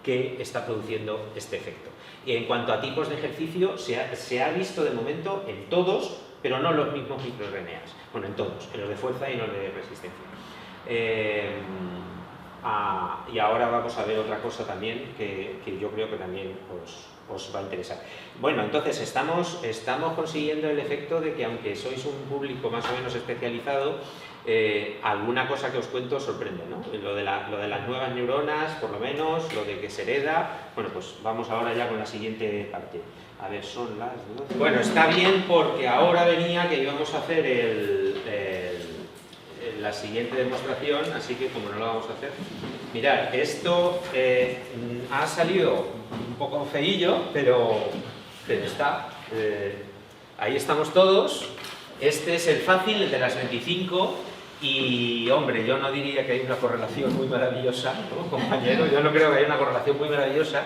que está produciendo este efecto. Y en cuanto a tipos de ejercicio, se ha visto de momento en todos, pero no los mismos microRNAs. Bueno, en todos, en los de fuerza y en los de resistencia. Y ahora vamos a ver otra cosa también que yo creo que también os va a interesar. Bueno, entonces estamos consiguiendo el efecto de que aunque sois un público más o menos especializado, alguna cosa que os cuento sorprende, ¿no? Lo de las nuevas neuronas, por lo menos, lo de que se hereda. Bueno, pues vamos ahora ya con la siguiente parte. A ver, son las 12. Bueno, está bien porque ahora venía que íbamos a hacer la siguiente demostración, así que como no lo vamos a hacer, mirad, esto ha salido un poco feillo, pero está, ahí estamos todos. Este es el fácil, el de las 25, y hombre, yo no diría que hay una correlación muy maravillosa, ¿no, compañero? Yo no creo que haya una correlación muy maravillosa,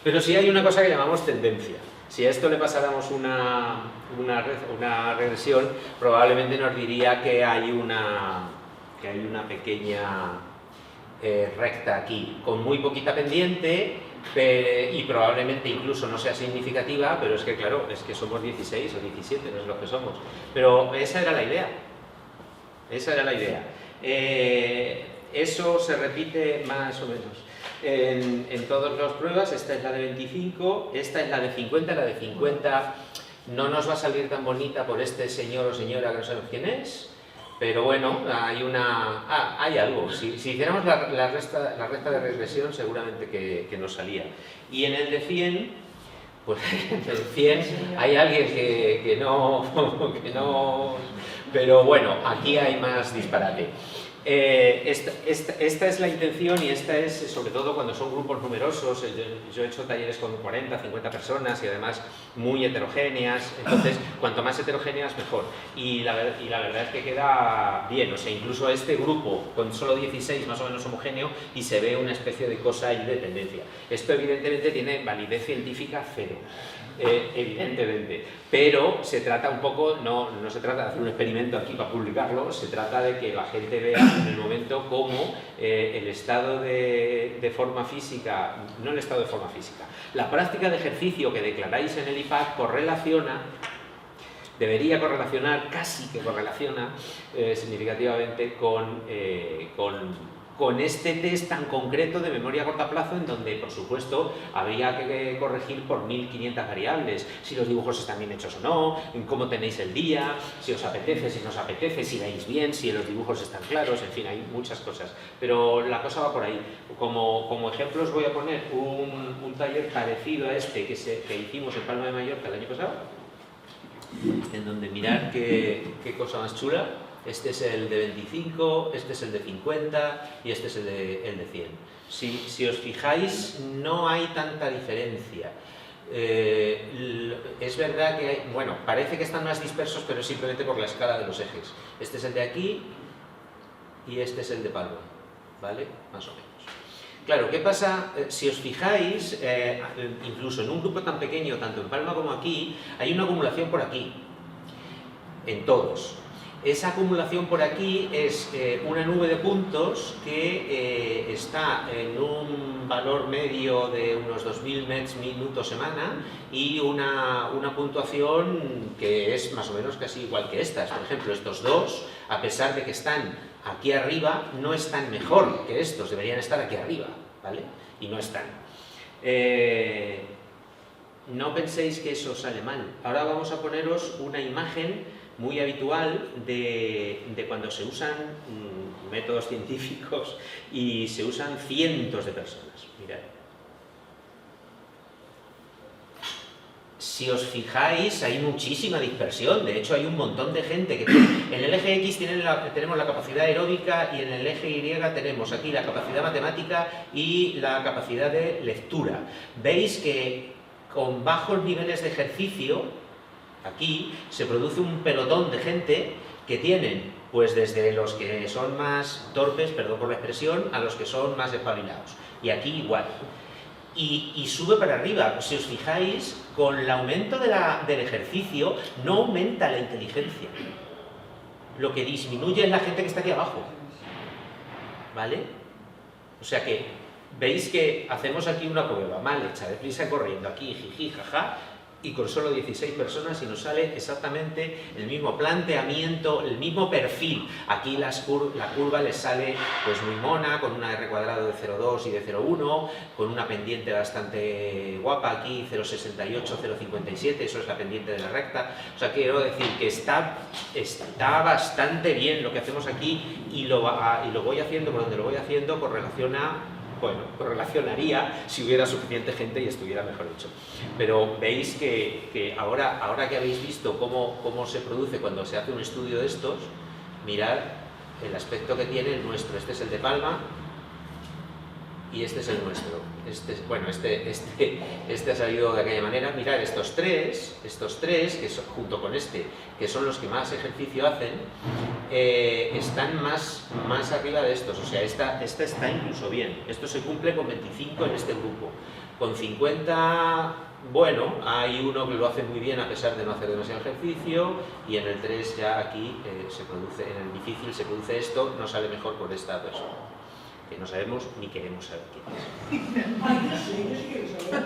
pero sí hay una cosa que llamamos tendencia. Si a esto le pasáramos una regresión, probablemente nos diría que hay una pequeña recta aquí, con muy poquita pendiente, y probablemente incluso no sea significativa, pero es que claro, es que somos 16 o 17, no es lo que somos. Pero esa era la idea. Esa era la idea. Eso se repite más o menos en todas las pruebas. Esta es la de 25, esta es la de 50, la de 50 no nos va a salir tan bonita por este señor o señora que no sabemos quién es, pero bueno, hay algo. Si hiciéramos la recta de regresión seguramente que nos salía. Y en el de 100, pues en el 100 hay alguien que no, pero bueno, aquí hay más disparate. Esta es la intención, y esta es sobre todo cuando son grupos numerosos. Yo he hecho talleres con 40, 50 personas y además muy heterogéneas. Entonces, cuanto más heterogéneas mejor, y la verdad es que queda bien. O sea, incluso este grupo con solo 16 más o menos homogéneo y se ve una especie de cosa ahí de tendencia. Esto evidentemente tiene validez científica cero. Evidentemente, pero se trata un poco, no se trata de hacer un experimento aquí para publicarlo, se trata de que la gente vea en el momento cómo el estado de forma física, no el estado de forma física, la práctica de ejercicio que declaráis en el IPAC debería correlacionar, casi que correlaciona significativamente con este test tan concreto de memoria a corto plazo, en donde, por supuesto, habría que corregir por 1500 variables, si los dibujos están bien hechos o no, en cómo tenéis el día, si os apetece, si no os apetece, si veis bien, si los dibujos están claros, en fin, hay muchas cosas. Pero la cosa va por ahí. Como ejemplo os voy a poner un taller parecido a este que hicimos en Palma de Mallorca el año pasado, en donde mirad qué cosa más chula. Este es el de 25, este es el de 50 y este es el de 100. Si os fijáis, no hay tanta diferencia. Es verdad que bueno, parece que están más dispersos, pero es simplemente por la escala de los ejes. Este es el de aquí y este es el de Palma, ¿vale? Más o menos. Claro, ¿qué pasa? Si os fijáis, incluso en un grupo tan pequeño, tanto en Palma como aquí, hay una acumulación por aquí, en todos. Esa acumulación por aquí es una nube de puntos que está en un valor medio de unos 2000 mets minuto semana y una puntuación que es más o menos casi igual que estas. Por ejemplo, estos dos, a pesar de que están aquí arriba, no están mejor que estos, deberían estar aquí arriba, ¿vale? Y no están. No penséis que eso sale mal. Ahora vamos a poneros una imagen muy habitual de cuando se usan métodos científicos y se usan cientos de personas. Mirad. Si os fijáis, hay muchísima dispersión. De hecho, hay un montón de gente que en el eje X tenemos la capacidad aeróbica y en el eje Y tenemos aquí la capacidad matemática y la capacidad de lectura. Veis que con bajos niveles de ejercicio, aquí se produce un pelotón de gente que tienen, pues desde los que son más torpes, perdón por la expresión, a los que son más espabilados. Y aquí igual. Y sube para arriba. Si os fijáis, con el aumento del ejercicio no aumenta la inteligencia. Lo que disminuye es la gente que está aquí abajo. ¿Vale? O sea que veis que hacemos aquí una prueba mal hecha, deprisa corriendo, aquí jiji, jaja, y con solo 16 personas y nos sale exactamente el mismo planteamiento, el mismo perfil. Aquí la curva les sale pues muy mona, con una R cuadrado de 0,2 y de 0,1, con una pendiente bastante guapa aquí, 0,68, 0,57, eso es la pendiente de la recta. O sea, quiero decir que está bastante bien lo que hacemos aquí y lo voy haciendo por donde lo voy haciendo correlacionaría si hubiera suficiente gente y estuviera mejor hecho. Pero veis que ahora que habéis visto cómo se produce cuando se hace un estudio de estos, mirad el aspecto que tiene el nuestro. Este es el de Palma y este es el nuestro. Este ha salido de aquella manera. Mirad estos tres, que son, junto con este, que son los que más ejercicio hacen, están más arriba de estos. O sea, esta está incluso bien. Esto se cumple con 25 en este grupo. Con 50, bueno, hay uno que lo hace muy bien a pesar de no hacer demasiado ejercicio, y en el 3 ya aquí se produce, en el difícil se produce esto, no sale mejor por esta persona, que no sabemos ni queremos saber quién es. Ay, yo sí quiero saber.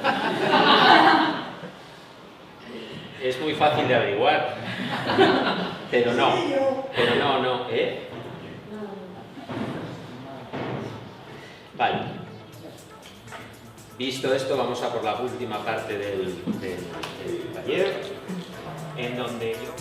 Es muy fácil de averiguar, pero no, ¿eh? Vale. Visto esto, vamos a por la última parte del taller, en donde yo...